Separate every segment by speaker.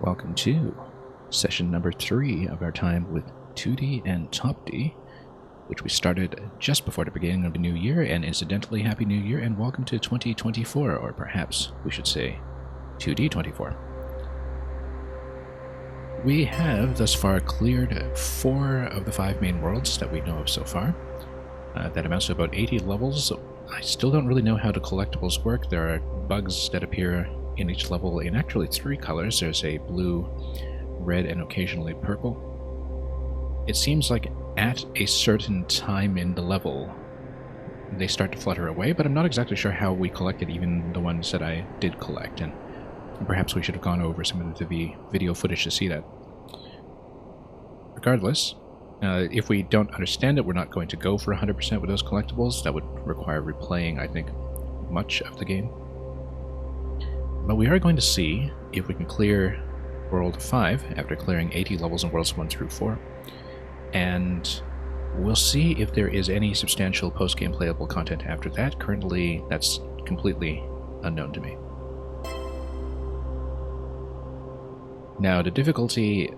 Speaker 1: Welcome to session number 3 of our time with Toodee and Topdee, which we started just before the beginning of the new year, and incidentally, Happy New Year and welcome to 2024, or perhaps we should say 2D24. We have thus far cleared 4 of the 5 main worlds that we know of so far. That amounts to about 80 levels. I still don't really know how the collectibles work. There are bugs that appear in each level in actually 3 colors. There's a blue, red, and occasionally purple. It seems like at a certain time in the level, they start to flutter away, but I'm not exactly sure how we collected even the ones that I did collect, and perhaps we should have gone over some of the video footage to see that. Regardless, if we don't understand it, we're not going to go for 100% with those collectibles. That would require replaying, I think, much of the game. But we are going to see if we can clear World 5 after clearing 80 levels in Worlds 1 through 4. And we'll see if there is any substantial post-game playable content after that. Currently, that's completely unknown to me. Now, the difficulty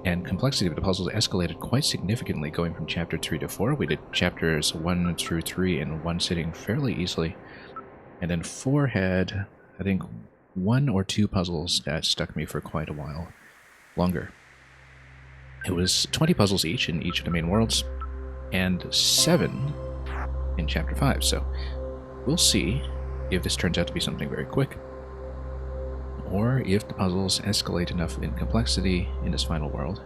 Speaker 1: and complexity of the puzzles escalated quite significantly going from Chapter 3 to 4. We did Chapters 1 through 3 in one sitting fairly easily. And then 4 had, I think, 1 or 2 puzzles that stuck me for quite a while longer. It was 20 puzzles each in each of the main worlds, and 7 in Chapter 5, so we'll see if this turns out to be something very quick, or if the puzzles escalate enough in complexity in this final world,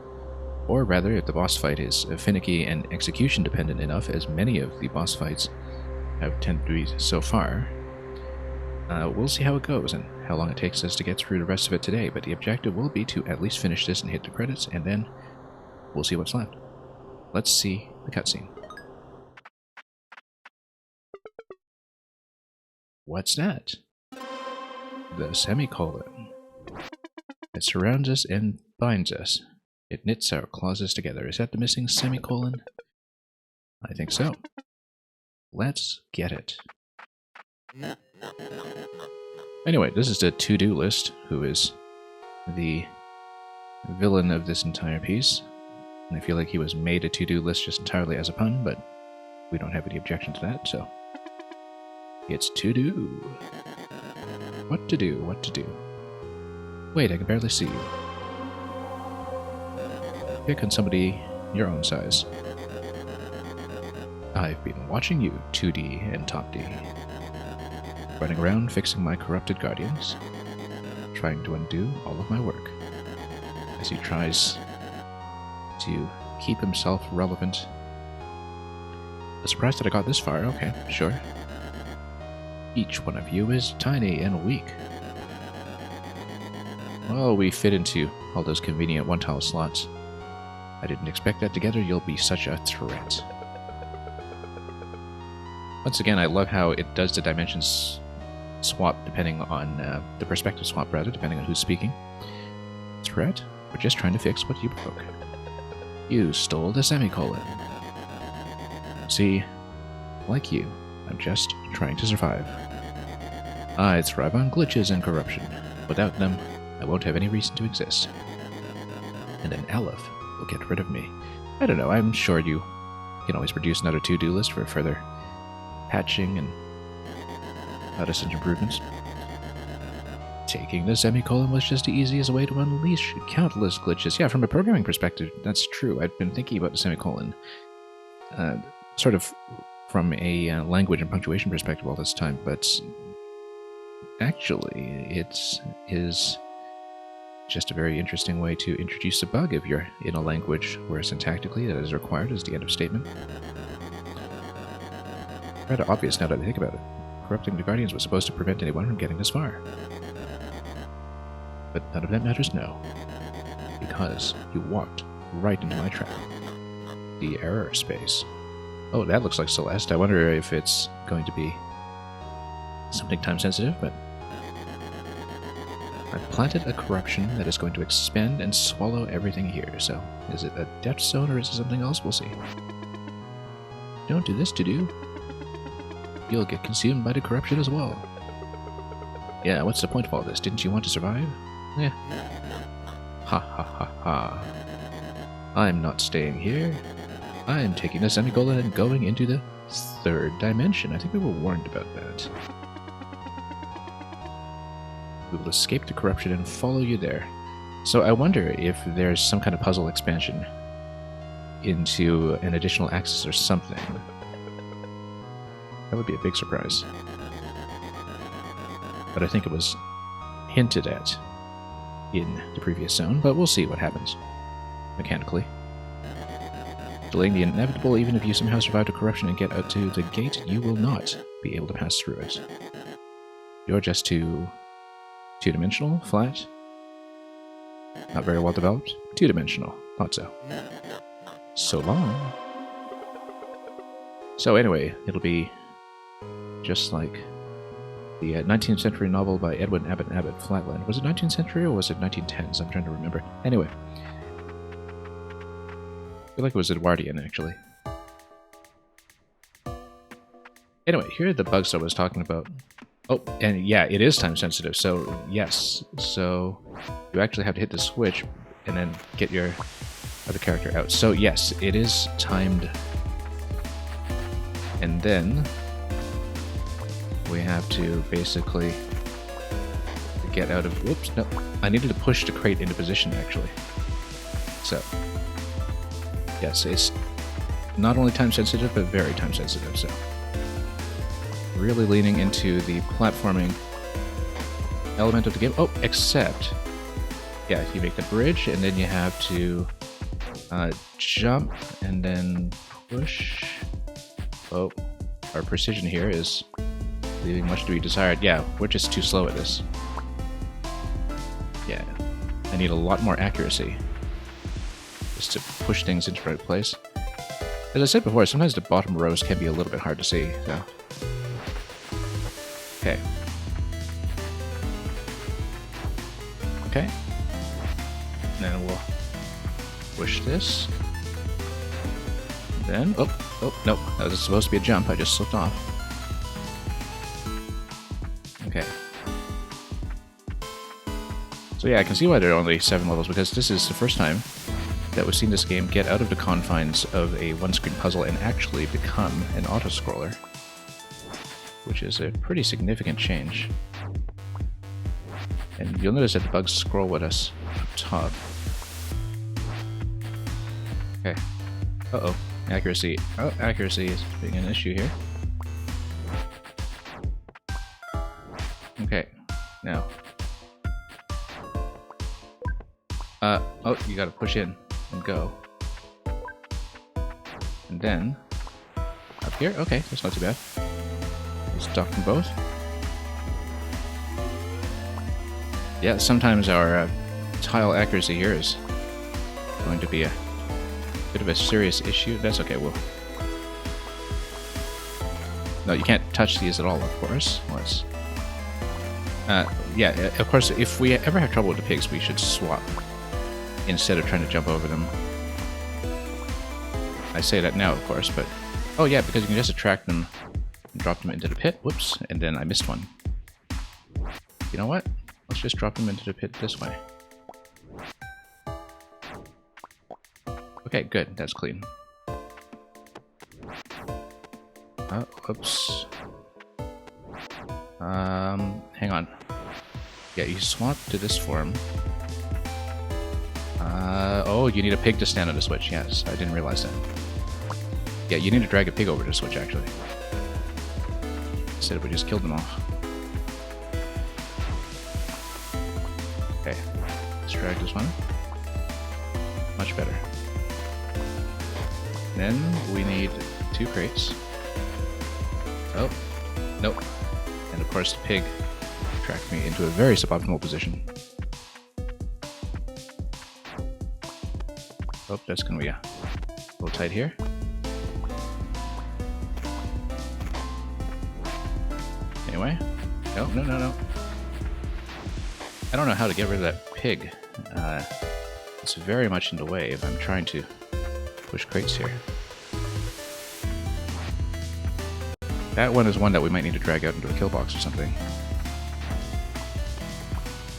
Speaker 1: or rather if the boss fight is finicky and execution dependent enough, as many of the boss fights have tended to be so far. We'll see how it goes and how long it takes us to get through the rest of it today, but the objective will be to at least finish this and hit the credits, and then we'll see what's left. Let's see the cutscene. What's that? The semicolon. It surrounds us and binds us. It knits our clauses together. Is that the missing semicolon? I think so. Let's get it. Anyway, this is the to-do list, who is the villain of this entire piece. And I feel like he was made a to-do list just entirely as a pun, but we don't have any objection to that, so it's to do. What to do, what to do. Wait, I can barely see you. Pick on somebody your own size. I've been watching you, Toodee and Topdee. Running around fixing my corrupted guardians, trying to undo all of my work, as he tries to keep himself relevant. I'm surprised that I got this far. Okay, sure. Each one of you is tiny and weak. Well, we fit into all those convenient one-tile slots. I didn't expect that together you'll be such a threat. Once again, I love how it does the dimensions swap depending on the perspective swap, rather, depending on who's speaking. Threat? We're just trying to fix what you broke. You stole the semicolon. See, like you, I'm just trying to survive. I thrive on glitches and corruption. Without them, I won't have any reason to exist. And an Aleph will get rid of me. I don't know, I'm sure you can always produce another to-do list for further patching and notice improvements. Taking the semicolon was just the easiest way to unleash countless glitches. Yeah, from a programming perspective, that's true. I've been thinking about the semicolon sort of from a language and punctuation perspective all this time, but actually it is just a very interesting way to introduce a bug if you're in a language where syntactically that is required as the end of statement. Rather obvious now that I think about it. Corrupting the Guardians was supposed to prevent anyone from getting this far. But none of that matters now, because you walked right into my trap. The error space. Oh, that looks like Celeste. I wonder if it's going to be something time-sensitive, but I've planted a corruption that is going to expand and swallow everything here, so is it a depth zone or is it something else? We'll see. Don't do this to do. You'll get consumed by the corruption as well. Yeah, what's the point of all this? Didn't you want to survive? Yeah. Ha ha ha ha. I'm not staying here. I'm taking the semicolon and going into the third dimension. I think we were warned about that. We will escape the corruption and follow you there. So I wonder if there's some kind of puzzle expansion into an additional axis or something. That would be a big surprise. But I think it was hinted at in the previous zone, but we'll see what happens mechanically. Delaying the inevitable, even if you somehow survive the corruption and get out to the gate, you will not be able to pass through it. You're just two-dimensional, flat, not very well developed, two-dimensional, thought so. So long. So anyway, it'll be just like the 19th century novel by Edwin Abbott Flatland. Was it 19th century or was it 1910s? I'm trying to remember. Anyway. I feel like it was Edwardian, actually. Anyway, here are the bugs I was talking about. Oh, and yeah, it is time sensitive, so yes. So you actually have to hit the switch and then get your other character out. So yes, it is timed. And then we have to basically get out of... Whoops, no. I needed to push the crate into position, actually. So, yes, it's not only time sensitive, but very time sensitive, so... Really leaning into the platforming element of the game. Oh, except... Yeah, you make the bridge, and then you have to jump, and then push... Oh, our precision here is leaving much to be desired. Yeah, we're just too slow at this. Yeah, I need a lot more accuracy just to push things into the right place. As I said before, sometimes the bottom rows can be a little bit hard to see, so... Okay. Okay. And then we'll push this. Then, oh, no, that was supposed to be a jump, I just slipped off. Okay. So yeah, I can see why there are only 7 levels, because this is the first time that we've seen this game get out of the confines of a one-screen puzzle and actually become an auto-scroller. Which is a pretty significant change. And you'll notice that the bugs scroll with us up top. Okay. Uh-oh. Accuracy. Oh, accuracy is being an issue here. Okay. Now. Oh, you gotta push in and go. And then... Up here? Okay, that's not too bad. Let's duck them both. Yeah, sometimes our tile accuracy here is going to be a bit of a serious issue. That's okay, we'll... No, you can't touch these at all, of course. Let's... yeah, of course, if we ever have trouble with the pigs, we should swap instead of trying to jump over them. I say that now, of course, but... Oh yeah, because you can just attract them and drop them into the pit. Whoops, and then I missed one. You know what? Let's just drop them into the pit this way. Okay, good. That's clean. Oh, whoops. Hang on. Yeah, you swap to this form. Oh, you need a pig to stand on the switch. Yes, I didn't realize that. Yeah, you need to drag a pig over to the switch, actually. Instead, we just killed them off. Okay, let's drag this one. Much better. Then we need 2 crates. Oh, nope. And of course, the pig tracked me into a very suboptimal position. Oh, that's gonna be a little tight here. Anyway, no. I don't know how to get rid of that pig. It's very much in the way if I'm trying to push crates here. That one is one that we might need to drag out into a kill box or something.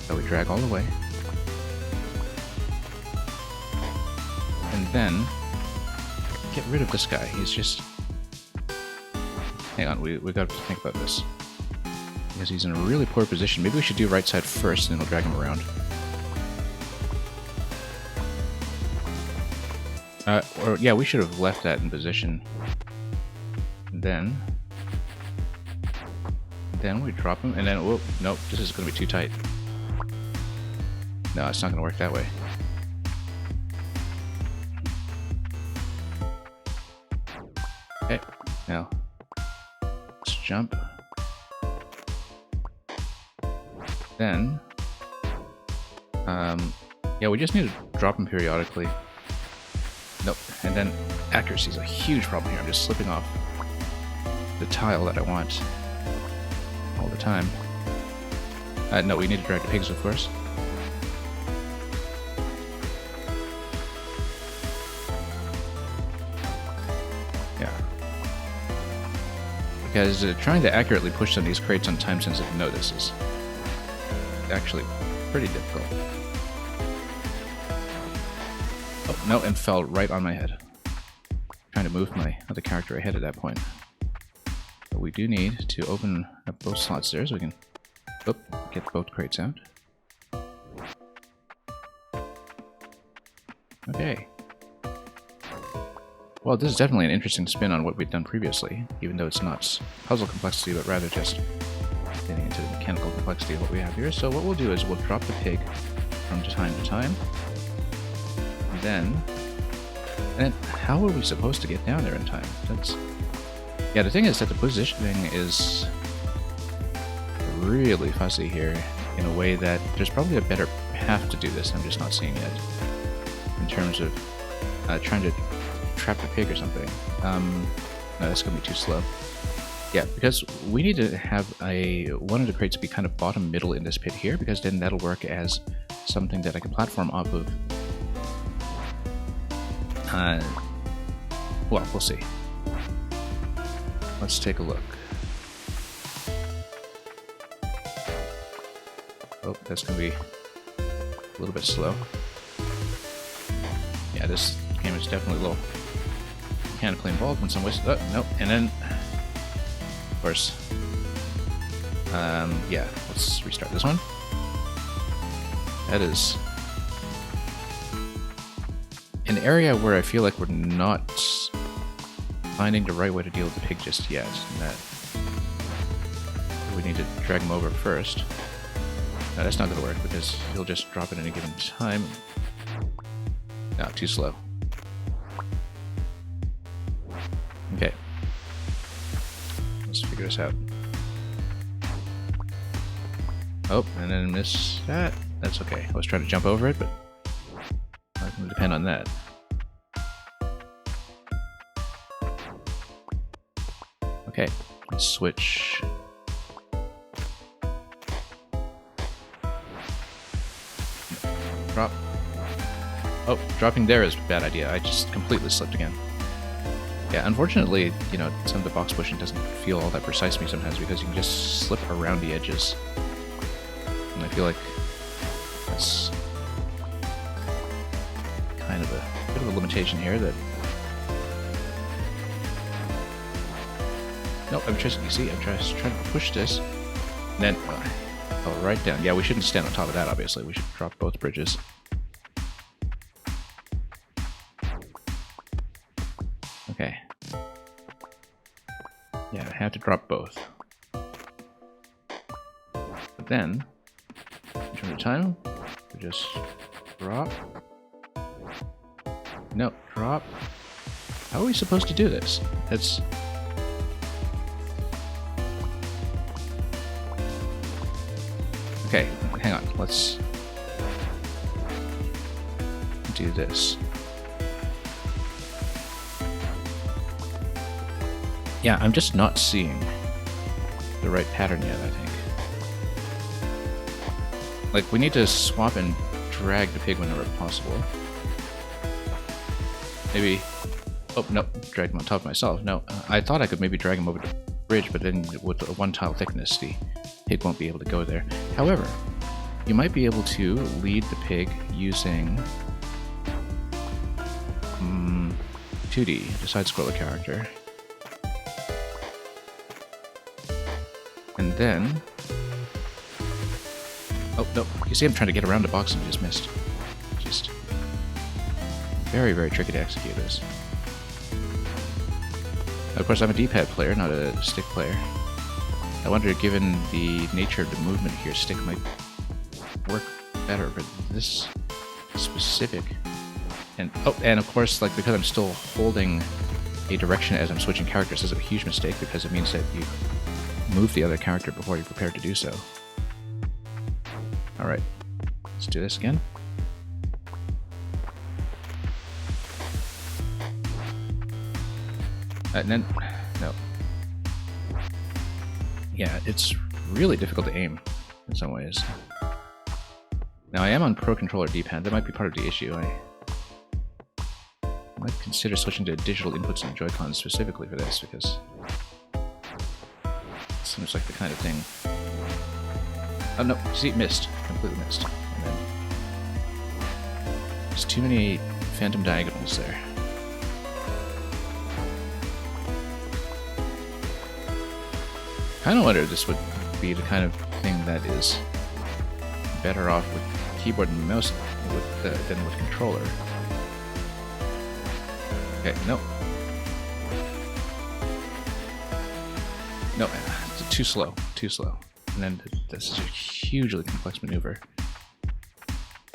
Speaker 1: So we drag all the way. And then get rid of this guy. He's just... Hang on, we got to think about this. Because he's in a really poor position. Maybe we should do right side first, and then we'll drag him around. Or, yeah, we should have left that in position. Then we drop him, and then, whoop, nope, this is going to be too tight. No, it's not going to work that way. Okay, now, let's jump. Then, yeah, we just need to drop him periodically. Nope, and then accuracy is a huge problem here. I'm just slipping off the tile that I want all the time. No, we need to drag the pigs, of course. Yeah. Because trying to accurately push some of these crates on time-sensitive notice is actually pretty difficult. Oh, no, and fell right on my head. Trying to move my other character ahead at that point. But we do need to open up both slots there so we can get both crates out. Okay. Well, this is definitely an interesting spin on what we've done previously, even though it's not puzzle complexity, but rather just getting into the mechanical complexity of what we have here. So what we'll do is we'll drop the pig from time to time. And then how are we supposed to get down there in time? Yeah, the thing is that the positioning is really fuzzy here in a way that there's probably a better path to do this I'm just not seeing yet. In terms of trying to trap the pig or something. No, that's going to be too slow. Yeah, because we need to have one of the crates be kind of bottom middle in this pit here, because then that'll work as something that I can platform off of. Well, we'll see. Let's take a look. Oh, that's going to be a little bit slow. Yeah, this game is definitely a little mechanically involved in some ways. Oh, no, and then, of course, yeah, let's restart this one. That is an area where I feel like we're not finding the right way to deal with the pig just yet. And that we need to drag him over first. No, that's not going to work because he'll just drop it at any given time. No, too slow. Okay. Let's figure this out. Oh, and then miss that. That's okay. I was trying to jump over it, but I'm not going to depend on that. Okay, let's switch. Drop. Oh, dropping there is a bad idea. I just completely slipped again. Yeah, unfortunately, you know, some of the box pushing doesn't feel all that precise to me sometimes because you can just slip around the edges. And I feel like that's kind of a bit of a limitation here that... No, I'm just, you see, I'm just trying to push this. And then, oh, right down. Yeah, we shouldn't stand on top of that, obviously. We should drop both bridges. Okay. Yeah, I have to drop both. But then, in terms of time, we just drop. No, drop. How are we supposed to do this? That's... Okay, hang on, let's do this. Yeah, I'm just not seeing the right pattern yet, I think. Like, we need to swap and drag the pig whenever possible. Maybe... Oh, no, drag him on top of myself. No, I thought I could maybe drag him over the bridge, but then with the one tile thickness, the pig won't be able to go there. However, you might be able to lead the pig using Toodee, the side-scroller character. And then... Oh, no. You see I'm trying to get around the box and I just missed. Just very, very tricky to execute this. Of course, I'm a D-pad player, not a stick player. I wonder, given the nature of the movement here, stick might work better, but this specific... And of course, like, because I'm still holding a direction as I'm switching characters, this is a huge mistake because it means that you move the other character before you're prepared to do so. Alright, let's do this again. And then, no. Yeah, it's really difficult to aim in some ways. Now I am on Pro Controller D-pad, that might be part of the issue. I might consider switching to digital inputs and Joy-Cons specifically for this, because it seems like the kind of thing... Oh no, see, missed. Completely missed. And then there's too many phantom diagonals there. I kind of wonder if this would be the kind of thing that is better off with keyboard and mouse than with controller. Okay, no. No, it's too slow, too slow. And then this is a hugely complex maneuver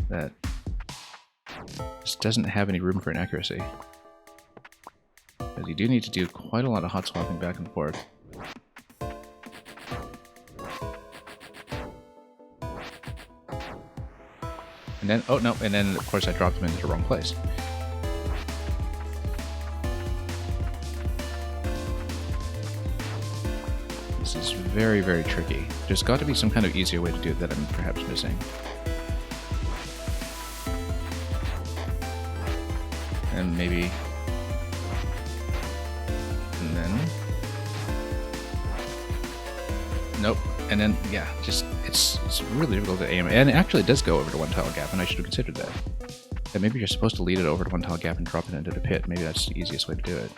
Speaker 1: that just doesn't have any room for inaccuracy. Because you do need to do quite a lot of hot swapping back and forth. And then, oh no, and then of course I dropped them into the wrong place. This is very, very tricky. There's got to be some kind of easier way to do it that I'm perhaps missing. And maybe... And then... Nope. And then, yeah, just, it's really difficult to aim. And actually it does go over to one tile gap, and I should have considered that. And maybe you're supposed to lead it over to one tile gap and drop it into the pit. Maybe that's the easiest way to do it.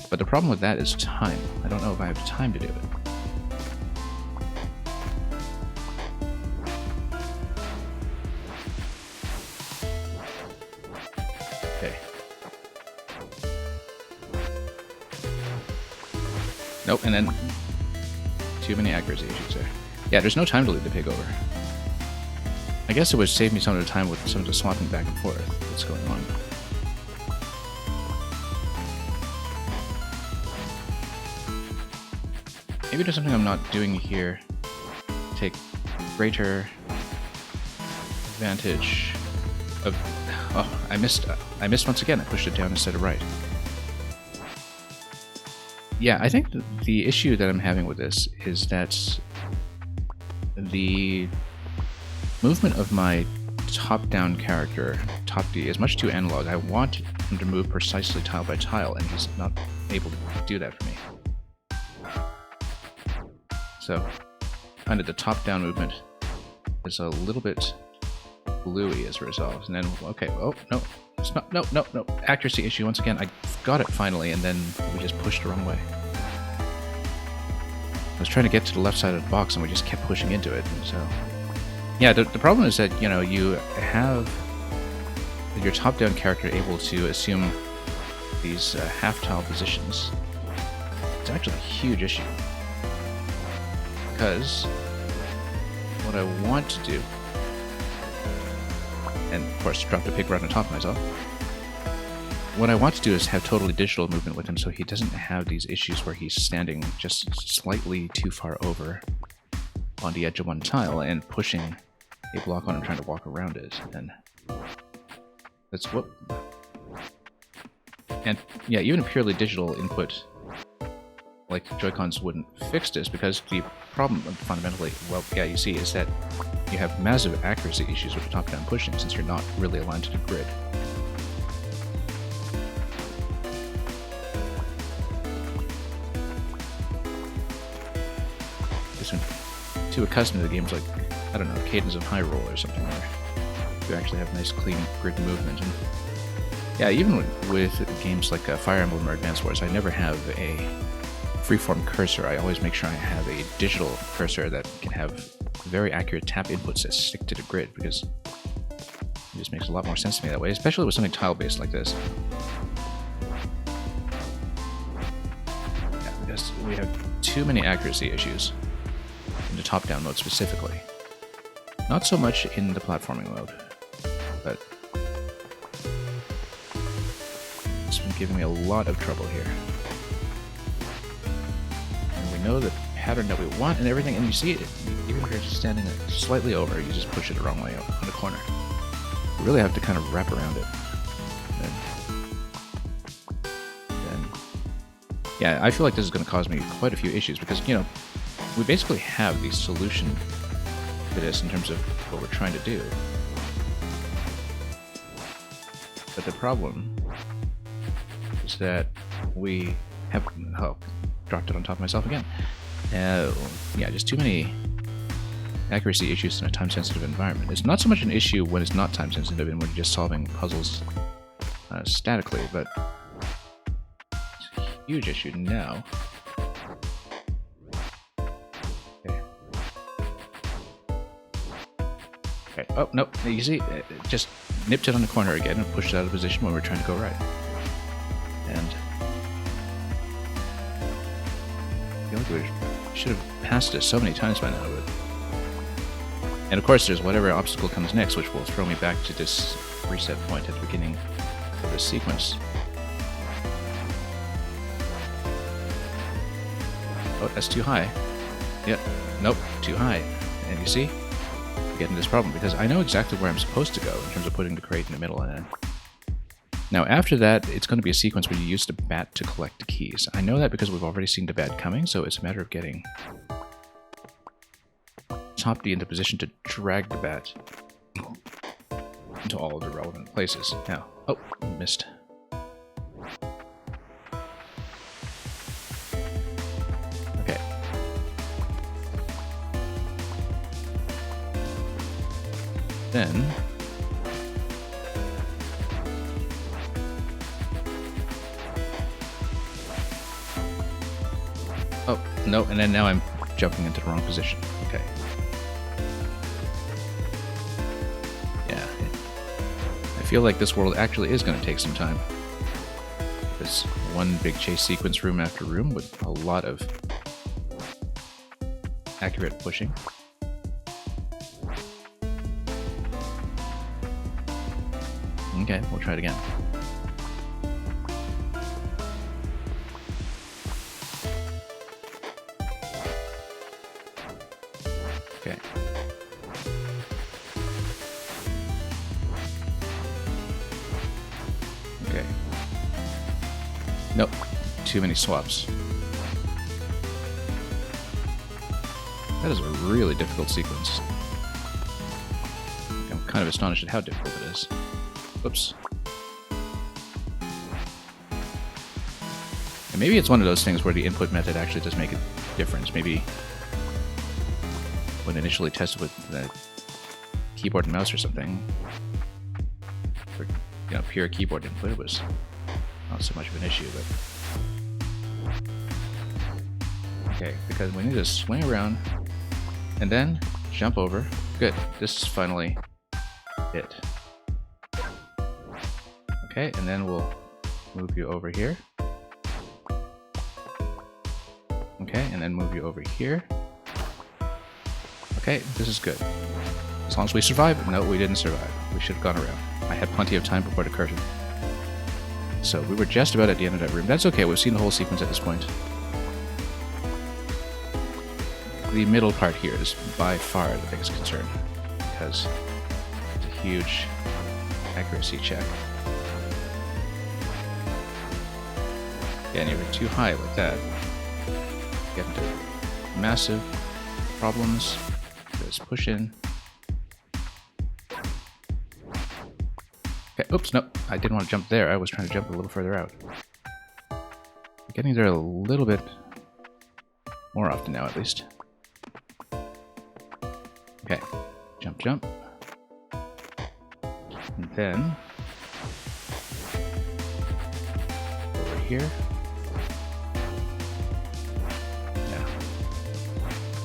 Speaker 1: But the problem with that is time. I don't know if I have time to do it. Okay. Nope, and then too many accuracy issues there. Yeah, there's no time to lead the pig over. I guess it would save me some of the time with some of the swapping back and forth that's going on. Maybe there's something I'm not doing here. Take greater advantage of... Oh, I missed once again. I pushed it down instead of right. Yeah, I think the issue that I'm having with this is that the movement of my top-down character, Topdee, is much too analog. I want him to move precisely tile by tile, and he's not able to do that for me. So, kind of the top-down movement is a little bit bluey as a result. And then, okay, oh, no, it's not, no, accuracy issue once again. I got it finally, and then we just pushed the wrong way. I was trying to get to the left side of the box, and we just kept pushing into it, and so... Yeah, the problem is that, you know, you have your top-down character able to assume these half-tile positions. It's actually a huge issue. Because what I want to do, and of course drop the pig right on top of myself, what I want to do is have totally digital movement with him so he doesn't have these issues where he's standing just slightly too far over on the edge of one tile and pushing a block on him trying to walk around it. And that's what... And yeah, even a purely digital input like Joy-Cons wouldn't fix this, because the problem fundamentally, well, yeah, you see, is that you have massive accuracy issues with the top-down pushing since you're not really aligned to the grid. Just too accustomed to the games like, I don't know, Cadence of Hyrule or something, where you actually have nice clean grid movement. And Yeah, even with games like Fire Emblem or Advance Wars, I never have a freeform cursor. I always make sure I have a digital cursor that can have very accurate tap inputs that stick to the grid, because it just makes a lot more sense to me that way, especially with something tile-based like this. Yeah, because we have too many accuracy issues in the top-down mode specifically. Not so much in the platforming mode, but it's been giving me a lot of trouble here. And we know the pattern that we want and everything, and you see it, even if you're just standing slightly over, you just push it the wrong way on the corner. You really have to kind of wrap around it. Then, yeah, I feel like this is going to cause me quite a few issues, because, you know, we basically have the solution to this in terms of what we're trying to do. But the problem is that we have... Oh, dropped it on top of myself again. Yeah, just too many accuracy issues in a time-sensitive environment. It's not so much an issue when it's not time-sensitive and when you're just solving puzzles statically, but it's a huge issue now. Okay. Okay. Oh, no, you see, it just nipped it on the corner again and pushed it out of position when we're trying to go right. And I feel like we should have passed it so many times by now, but... And of course there's whatever obstacle comes next, which will throw me back to this reset point at the beginning of this sequence. Oh, that's too high. Yep. Nope, too high. And you see? I get into this problem, because I know exactly where I'm supposed to go in terms of putting the crate in the middle. And now after that, it's going to be a sequence where you use the bat to collect the keys. I know that because we've already seen the bat coming, so it's a matter of getting Topdee into position to drag the bat into all of the relevant places. Now, oh, missed. Okay. Then oh, no, and then now I'm jumping into the wrong position. Okay. I feel like this world actually is going to take some time. It's one big chase sequence, room after room, with a lot of accurate pushing. Okay, we'll try it again. Okay. Okay. Nope. Too many swaps. That is a really difficult sequence. I'm kind of astonished at how difficult it is. Whoops. And maybe it's one of those things where the input method actually does make a difference. Maybe when initially tested with the keyboard and mouse or something, for, you know, pure keyboard input, it was not so much of an issue, but... Okay, because we need to swing around and then jump over. Good, this is finally it. Okay, and then we'll move you over here. Okay, and then move you over here. Okay, this is good. As long as we survive. No, we didn't survive. We should have gone around. I had plenty of time before the curtain. So we were just about at the end of that room. That's okay, we've seen the whole sequence at this point. The middle part here is by far the biggest concern, because it's a huge accuracy check. Yeah, and you're too high like that. Get into massive problems. Just push in. Okay, oops, no, I didn't want to jump there. I was trying to jump a little further out. Getting there a little bit more often now, at least. Okay, jump, jump. And then here. Yeah.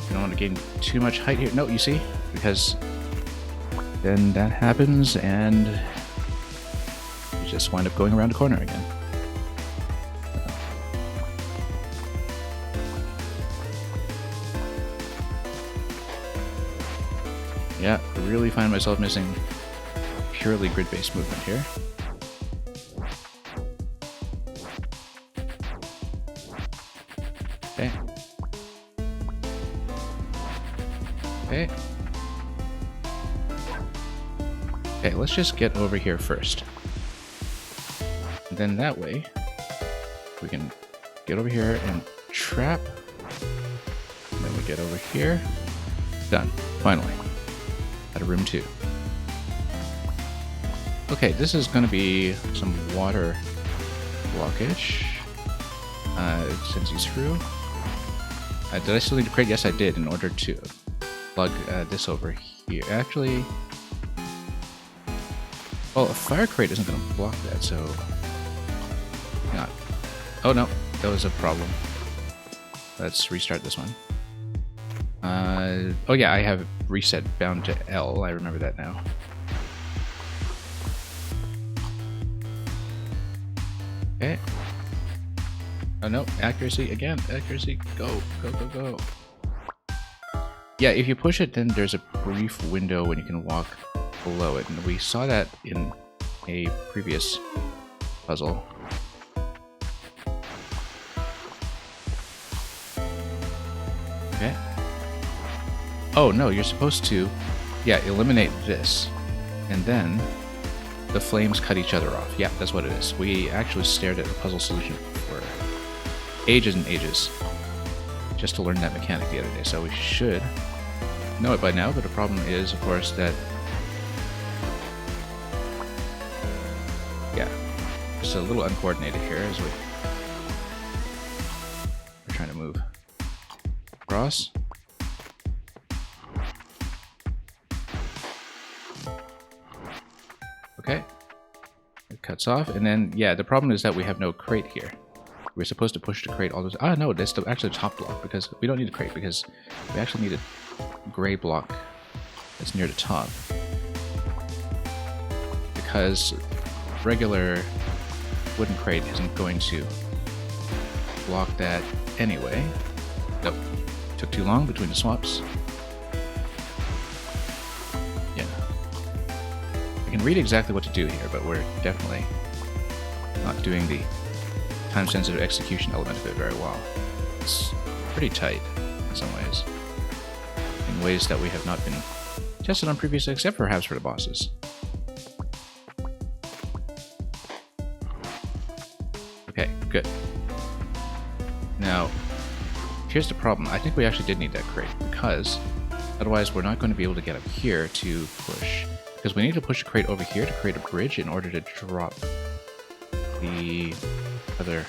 Speaker 1: You don't want to gain too much height here. No, you see? Because then that happens and you just wind up going around a corner again. Yeah, I really find myself missing purely grid-based movement here. Okay. Okay. Okay, let's just get over here first. And then that way, we can get over here and trap. And then we get over here. Done. Finally. Out of room 2. Okay, this is going to be some water blockage. Since he's through. Did I still need to crate? Yes, I did, in order to plug this over here. Actually, well, a fire crate isn't going to block that, so not. Oh no, that was a problem. Let's restart this one. Oh yeah, I have reset bound to L. I remember that now. Okay. Oh no, accuracy again. Accuracy. Go, go, go, go. Yeah, if you push it, then there's a brief window when you can walk below it. And we saw that in a previous puzzle. Okay. Oh no, you're supposed to, yeah, eliminate this. And then the flames cut each other off. Yeah, that's what it is. We actually stared at the puzzle solution for ages and ages just to learn that mechanic the other day, so we should know it by now. But the problem is, of course, that yeah, just a little uncoordinated here as we're trying to move across. Okay, it cuts off, and then yeah, the problem is that we have no crate here. We're supposed to push the crate all those. Ah, no, that's actually the top block, because we don't need a crate, because we actually need a gray block that's near the top. Because regular wooden crate isn't going to block that anyway. Nope. Took too long between the swaps. Yeah. I can read exactly what to do here, but we're definitely not doing the time-sensitive execution element of it very well. It's pretty tight in some ways. In ways that we have not been tested on previously, except perhaps for the bosses. Okay, good. Now, here's the problem. I think we actually did need that crate, because otherwise we're not going to be able to get up here to push. Because we need to push a crate over here to create a bridge in order to drop the other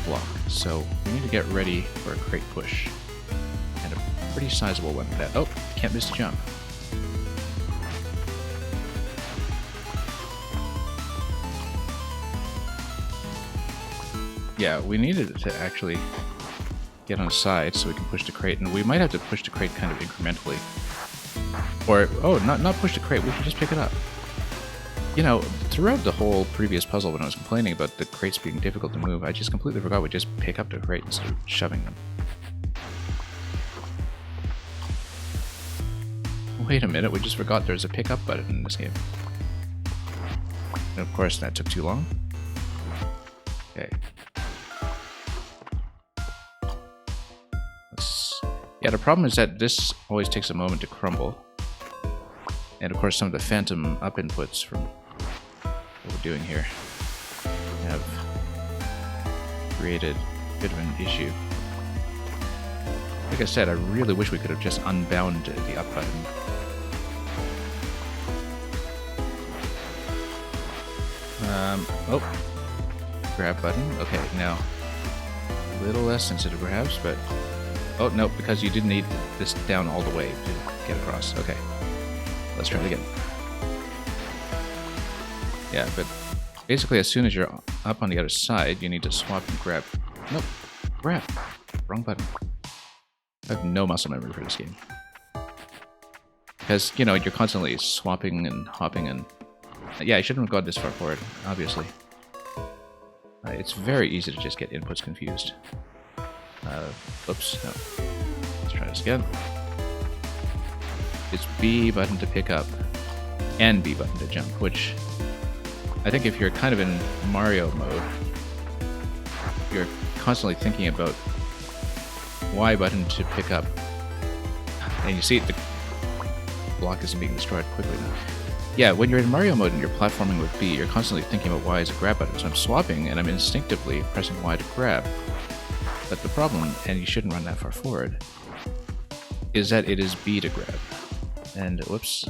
Speaker 1: block. So we need to get ready for a crate push. And a pretty sizable one at that. Oh, can't miss the jump. Yeah, we needed to actually get on the side so we can push the crate, and we might have to push the crate kind of incrementally. Or, oh, not push the crate, we can just pick it up. You know, throughout the whole previous puzzle when I was complaining about the crates being difficult to move, I just completely forgot we just pick up the crate instead of shoving them. Wait a minute, we just forgot there's a pick up button in this game. And of course that took too long. Okay. Yeah, the problem is that this always takes a moment to crumble. And of course some of the phantom up inputs from what we're doing here have created a bit of an issue. Like I said, I really wish we could have just unbound the up button. Oh, grab button. Okay, now a little less sensitive perhaps, but oh no, because you didn't need this down all the way to get across. Okay, let's try it again. Yeah, but basically as soon as you're up on the other side, you need to swap and grab. Nope. Grab. Wrong button. I have no muscle memory for this game. Because, you know, you're constantly swapping and hopping and... Yeah, I shouldn't have gone this far forward, obviously. It's very easy to just get inputs confused. Oops, no. Let's try this again. It's B button to pick up, and B button to jump, which... I think if you're kind of in Mario mode, you're constantly thinking about Y button to pick up. And you see the block isn't being destroyed quickly enough. Yeah, when you're in Mario mode and you're platforming with B, you're constantly thinking about Y as a grab button. So I'm swapping and I'm instinctively pressing Y to grab. But the problem, and you shouldn't run that far forward, is that it is B to grab. And whoops.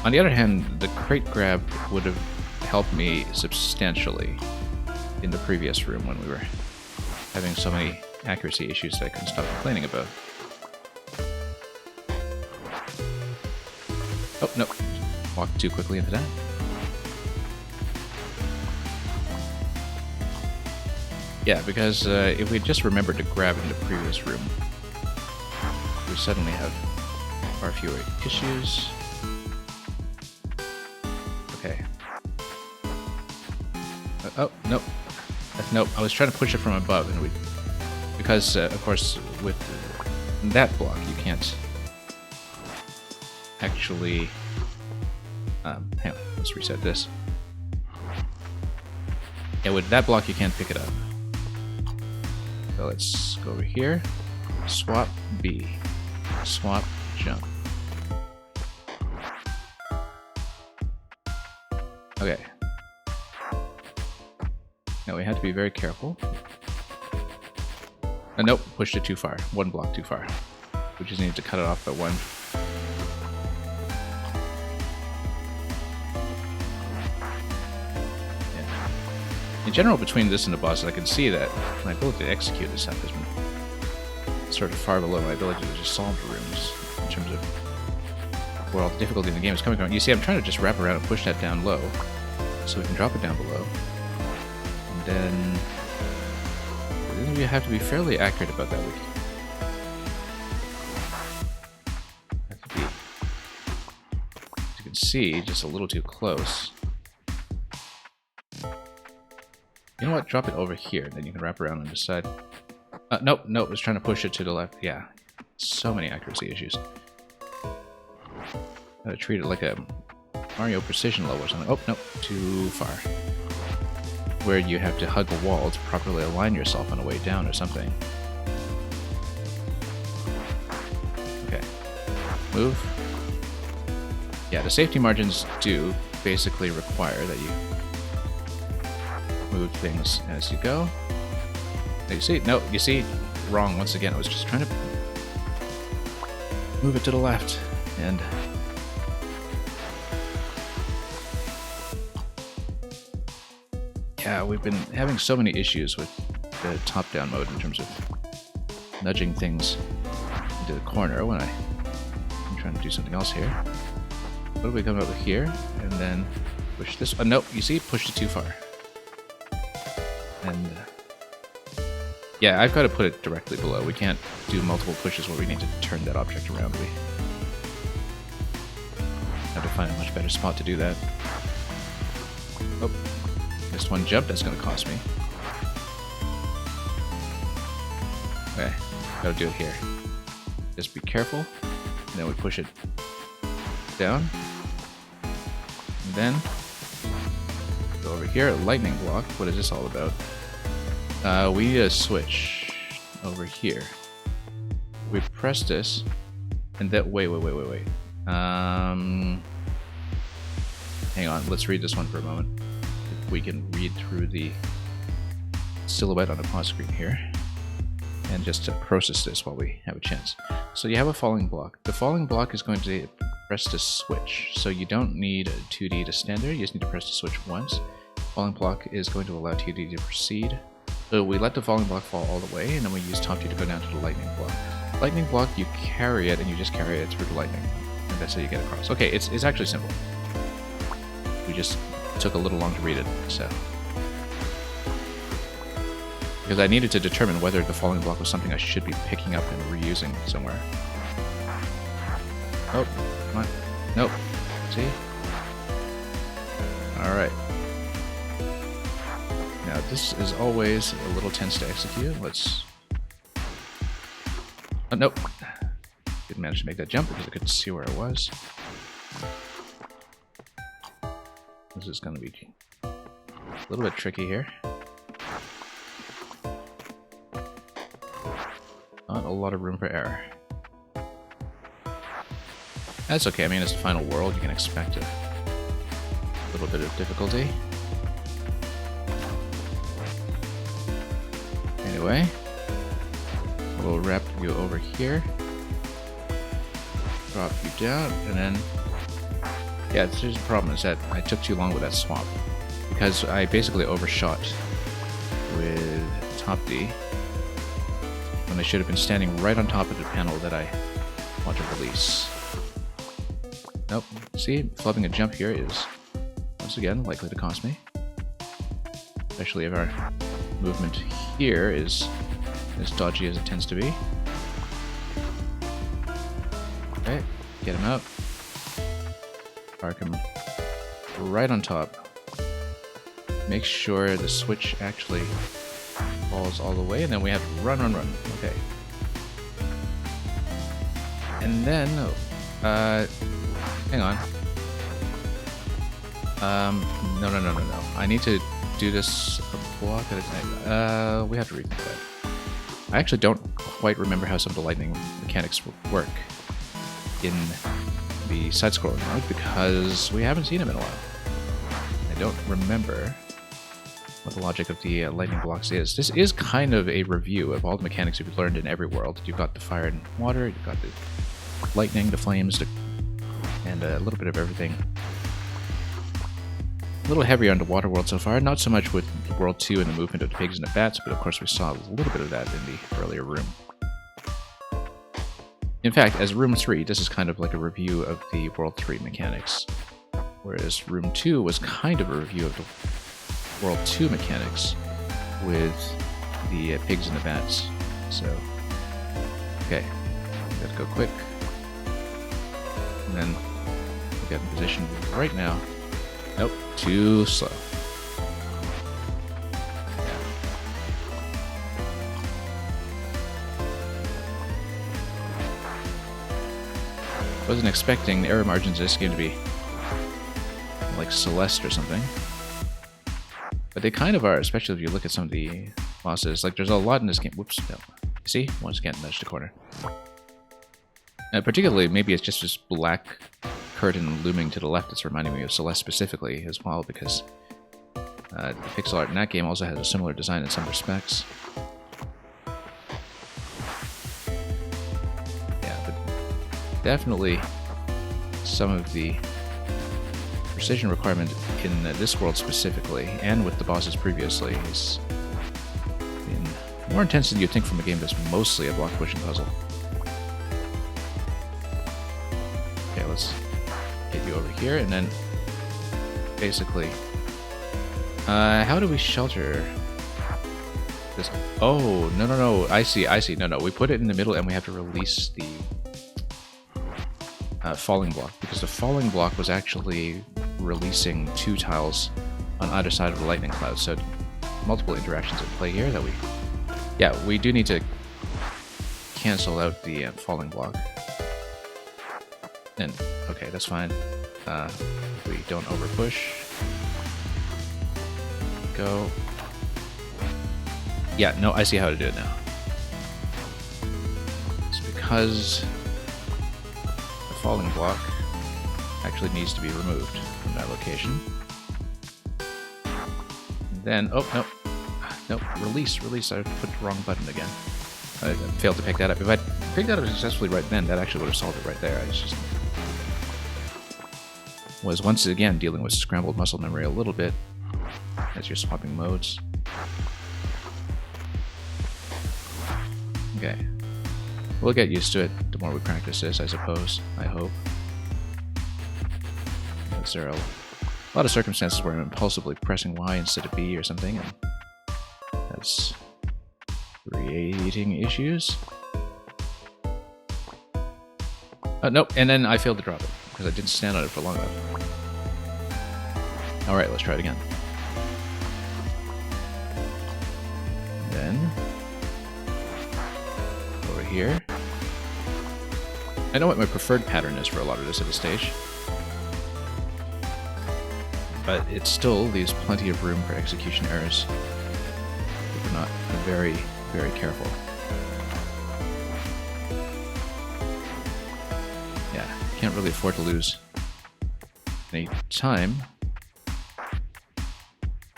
Speaker 1: On the other hand, the crate grab would have helped me substantially in the previous room when we were having so many accuracy issues that I couldn't stop complaining about. Oh, no. Walked too quickly into that. Yeah, because if we just remembered to grab in the previous room, we suddenly have far fewer issues. Okay. Oh, nope. Nope, I was trying to push it from above, and because, of course, with that block, you can't actually... hang on, let's reset this. Yeah, with that block, you can't pick it up. So let's go over here, swap B, swap jump. Okay. Now we have to be very careful. Nope, pushed it too far. One block too far. We just need to cut it off by one. Yeah. In general, between this and the boss, I can see that my ability to execute this stuff has been sort of far below my ability to just solve the rooms in terms of where all the difficulty in the game is coming from. You see, I'm trying to just wrap around and push that down low so we can drop it down below. And then you have to be fairly accurate about that. Have to be, as you can see, just a little too close. You know what? Drop it over here, and then you can wrap around on this side. Nope, nope, I was trying to push it to the left. Yeah, so many accuracy issues. Gotta treat it like a Mario precision level or something. Oh, nope, too far. Where you have to hug a wall to properly align yourself on the way down or something. Okay. Move. Yeah, the safety margins do basically require that you move things as you go. Now you see? No, you see? Wrong once again. I was just trying to move it to the left. And yeah, we've been having so many issues with the top-down mode in terms of nudging things into the corner when I'm trying to do something else here. What do we come over here? And then push this. Oh, nope, you see? Pushed it too far. And yeah, I've got to put it directly below. We can't do multiple pushes where we need to turn that object around. We have to find a much better spot to do that. Oh. Missed one jump, that's gonna cost me. Okay, gotta do it here. Just be careful, and then we push it down. And then go over here, lightning block. What is this all about? We need a switch over here. We press this, and that wait. Hang on, let's read this one for a moment. We can read through the silhouette on the pause screen here and just to process this while we have a chance. So you have a falling block. The falling block is going to press the switch, so you don't need 2D to stand there, you just need to press the switch once. Falling block is going to allow 2D to proceed. So we let the falling block fall all the way, and then we use Topdee to go down to the lightning block. Lightning block, you carry it, and you just carry it through the lightning, and that's how you get across. Okay, it's actually simple. We just took a little long to read it, so. Because I needed to determine whether the falling block was something I should be picking up and reusing somewhere. Oh, come on. Nope. See? Alright. Now, this is always a little tense to execute. Let's... Oh, nope. Didn't manage to make that jump because I couldn't see where I was. This is going to be a little bit tricky here. Not a lot of room for error. That's okay, I mean, it's the final world, you can expect a little bit of difficulty. Anyway, we'll wrap you over here, drop you down, and then... Yeah, here's the problem, is that I took too long with that swap. Because I basically overshot with Topdee, when I should have been standing right on top of the panel that I want to release. Nope. See, flubbing a jump here is, once again, likely to cost me. Especially if our movement here is as dodgy as it tends to be. Okay, get him out. Park him right on top. Make sure the switch actually falls all the way, and then we have to run, run, run. Okay. And then, hang on. No. I need to do this a block at a time. We have to rethink that. I actually don't quite remember how some of the lightning mechanics work in the side-scrolling mode because we haven't seen them in a while. I don't remember what the logic of the lightning blocks is. This is kind of a review of all the mechanics you've learned in every world. You've got the fire and water, you've got the lightning, the flames, and a little bit of everything. A little heavier on the water world so far, not so much with World 2 and the movement of the pigs and the bats, but of course we saw a little bit of that in the earlier room. In fact, as Room 3, this is kind of like a review of the World 3 mechanics, whereas Room 2 was kind of a review of the World 2 mechanics with the pigs and the bats. So, okay, gotta go quick, and then we get in position right now. Nope, too slow. Wasn't expecting the error margins of this game to be like Celeste or something. But they kind of are, especially if you look at some of the bosses. Like, there's a lot in this game. Whoops, no. See? Once again, nudged the corner. Particularly, maybe it's just this black curtain looming to the left that's reminding me of Celeste specifically as well, because the pixel art in that game also has a similar design in some respects. Yeah, but definitely some of the precision requirement in this world specifically, and with the bosses previously, has been more intense than you'd think from a game that's mostly a block pushing puzzle. Okay, let's get you over here, and then basically, how do we shelter this? Oh, no, I see, no, we put it in the middle and we have to release the falling block, because the falling block was actually releasing 2 tiles on either side of the lightning cloud, so multiple interactions at play here that we do need to cancel out the falling block. And, okay, that's fine. We don't overpush. Go. Yeah, no, I see how to do it now. It's because the falling block actually needs to be removed from that location. And then, oh, no, release, I put the wrong button again. I failed to pick that up. If I picked that up successfully right then, that actually would have solved it right there. I just was once again dealing with scrambled muscle memory a little bit as you're swapping modes. Okay. We'll get used to it the more we practice this, I suppose. I hope. Is there a a lot of circumstances where I'm impulsively pressing Y instead of B or something, and that's creating issues. Nope, and then I failed to drop it, because I didn't stand on it for long enough. Alright, let's try it again. Then, over here. I know what my preferred pattern is for a lot of this at this stage, but it still leaves plenty of room for execution errors if we're not very, very careful. Yeah, can't really afford to lose any time.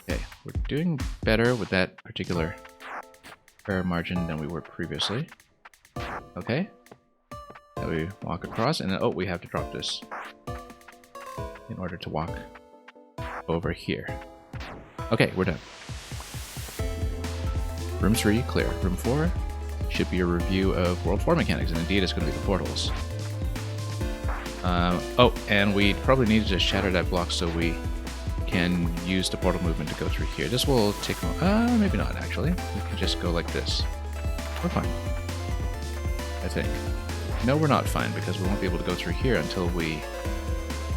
Speaker 1: Okay, we're doing better with that particular error margin than we were previously. Okay. Now we walk across, and then, oh, we have to drop this in order to walk over here. Okay, we're done. Room 3, clear. Room 4 should be a review of World 4 mechanics, and indeed it's going to be the portals. Oh, and we probably need to shatter that block so we can use the portal movement to go through here. This will take... maybe not, actually. We can just go like this. We're fine. I think. No, we're not fine, because we won't be able to go through here until we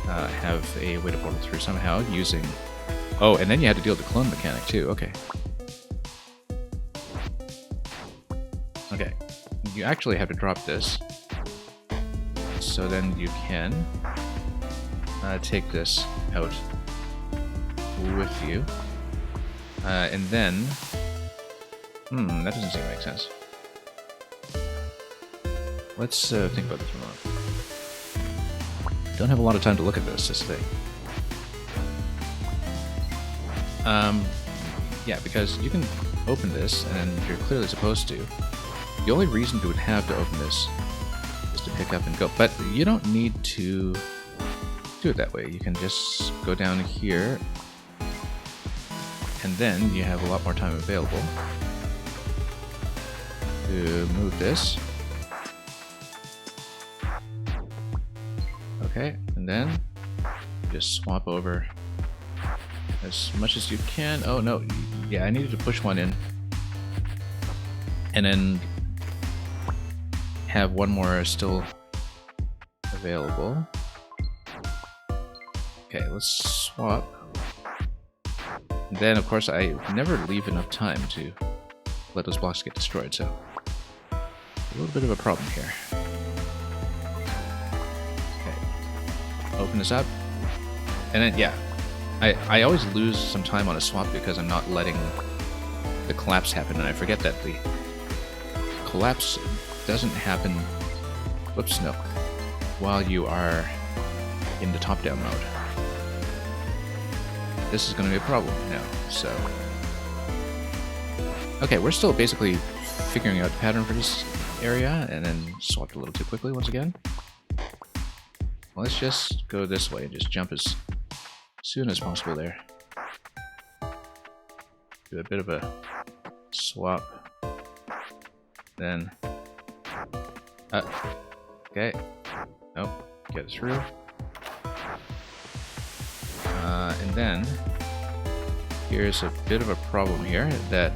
Speaker 1: have a way to portal through somehow using... Oh, and then you had to deal with the clone mechanic, too. Okay. Okay. You actually have to drop this. So then you can take this out with you. And then... that doesn't seem to make sense. Let's think about this for a moment. Don't have a lot of time to look at this thing. Yeah, because you can open this, and you're clearly supposed to. The only reason you would have to open this is to pick up and go. But you don't need to do it that way. You can just go down here, and then you have a lot more time available to move this. Okay, and then just swap over as much as you can. Oh no, yeah, I needed to push one in. And then have one more still available. Okay, let's swap. And then, of course, I never leave enough time to let those blocks get destroyed, so a little bit of a problem here. Open this up, and then yeah, I always lose some time on a swap because I'm not letting the collapse happen, and I forget that the collapse doesn't happen, whoops, no, while you are in the top-down mode. This is going to be a problem now, so... Okay, we're still basically figuring out the pattern for this area, and then swapped a little too quickly once again. Let's just go this way and just jump as soon as possible there. Do a bit of a swap. Then... okay. Nope. Get through. And then... here's a bit of a problem here that...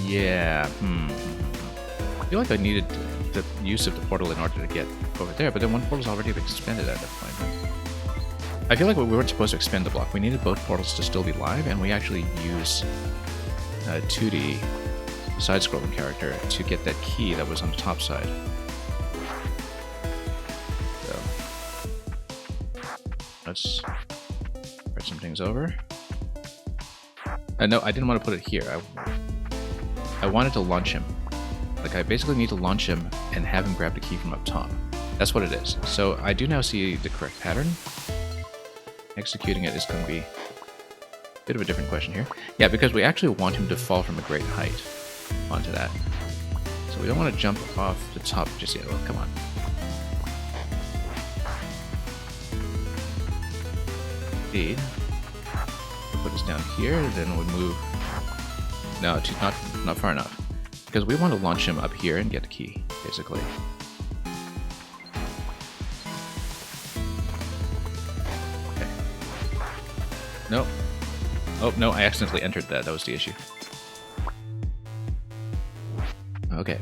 Speaker 1: yeah, I feel like I needed the use of the portal in order to get over there, but then one portal's already expended at that point. I feel like we weren't supposed to expend the block. We needed both portals to still be live, and we actually use Toodee, side-scrolling character, to get that key that was on the top side. So let's spread some things over. No, I didn't want to put it here. I wanted to launch him. Like, I basically need to launch him and have him grab the key from up top. That's what it is. So I do now see the correct pattern. Executing it is going to be a bit of a different question here. Yeah, because we actually want him to fall from a great height onto that. So we don't want to jump off the top just yet. Oh, come on. Indeed. Put this down here, then we'll move... no, not far enough. Because we want to launch him up here and get the key, basically. No. Oh, no, I accidentally entered that. That was the issue. Okay.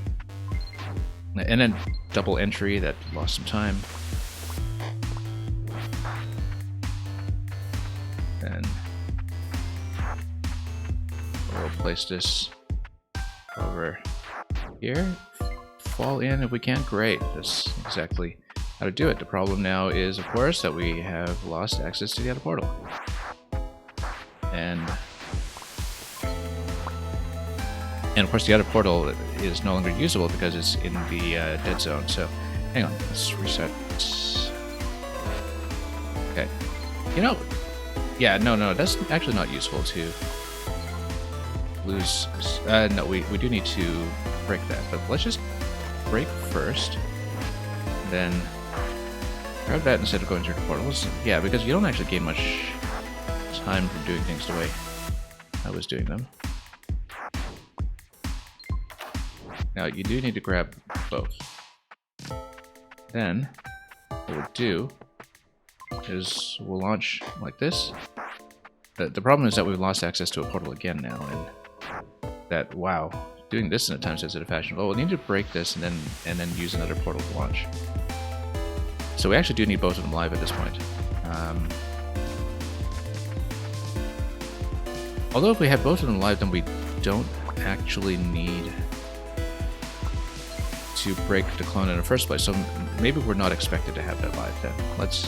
Speaker 1: And then double entry, that lost some time. Then we'll place this over here. Fall in if we can. Great. That's exactly how to do it. The problem now is, of course, that we have lost access to the other portal. And of course the other portal is no longer usable because it's in the dead zone. So hang on, let's reset. Okay. You know, yeah, no, that's actually not useful to lose. No, we do need to break that, but let's just break first, then grab that instead of going through the portals. Yeah, because you don't actually gain much time from doing things the way I was doing them. Now, you do need to grab both. Then, what we'll do is we'll launch like this. The problem is that we've lost access to a portal again now, and that, wow, doing this in a time-sensitive fashion. Oh, we'll need to break this and then use another portal to launch. So we actually do need both of them live at this point. Although if we have both of them live, then we don't actually need to break the clone in the first place. So maybe we're not expected to have that live then. Let's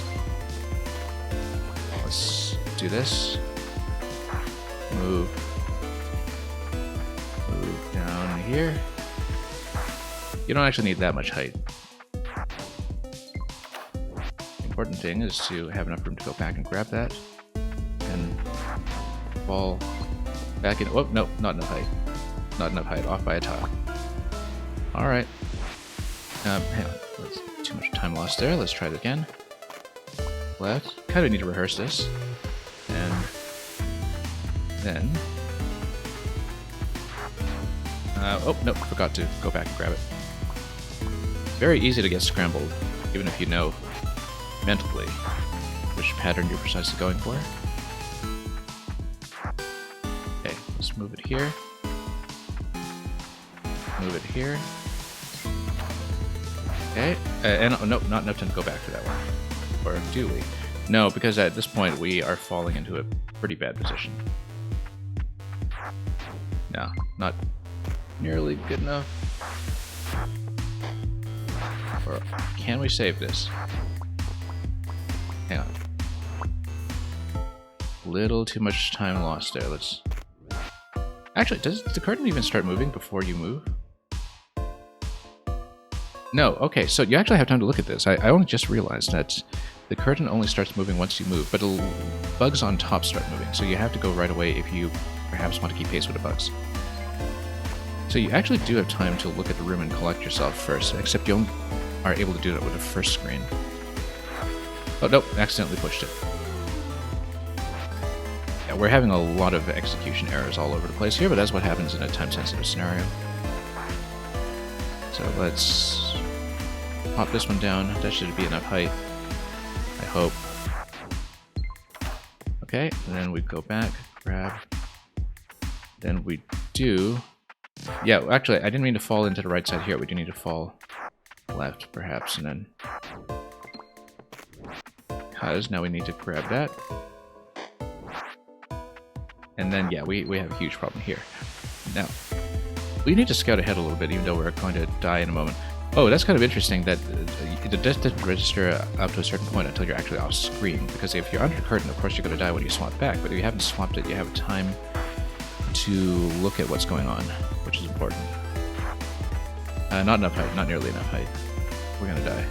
Speaker 1: do this. Move down here. You don't actually need that much height. The important thing is to have enough room to go back and grab that and fall back in. Oh, no, not enough height. Not enough height. Off by a tile. Alright. Hang on. That's too much time lost there. Let's try it again. Left. Kind of need to rehearse this. And then... oh, no, forgot to go back and grab it. Very easy to get scrambled, even if you know mentally which pattern you're precisely going for. Okay, let's move it here. Move it here. Okay, and oh, no, not enough time to go back for that one. Or do we? No, because at this point we are falling into a pretty bad position. No, not nearly good enough. Or can we save this? Hang on. Little too much time lost there. Let's... Actually, does the curtain even start moving before you move? No, okay, so you actually have time to look at this. I only just realized that the curtain only starts moving once you move, but the bugs on top start moving, so you have to go right away if you perhaps want to keep pace with the bugs. So you actually do have time to look at the room and collect yourself first, except you only are able to do that with the first screen. Oh, nope, accidentally pushed it. Yeah, we're having a lot of execution errors all over the place here, but that's what happens in a time-sensitive scenario. So let's pop this one down. That should be enough height, I hope. Okay, and then we go back, grab. Then we do... Yeah, actually, I didn't mean to fall into the right side here. We do need to fall left, perhaps, and then... Because now we need to grab that. And then, yeah, we have a huge problem here. Now, we need to scout ahead a little bit, even though we're going to die in a moment. Oh, that's kind of interesting that the death doesn't register up to a certain point until you're actually off screen. Because if you're under the curtain, of course you're going to die when you swap back. But if you haven't swapped it, you have time to look at what's going on, which is important. Not enough height, not nearly enough height. We're going to die.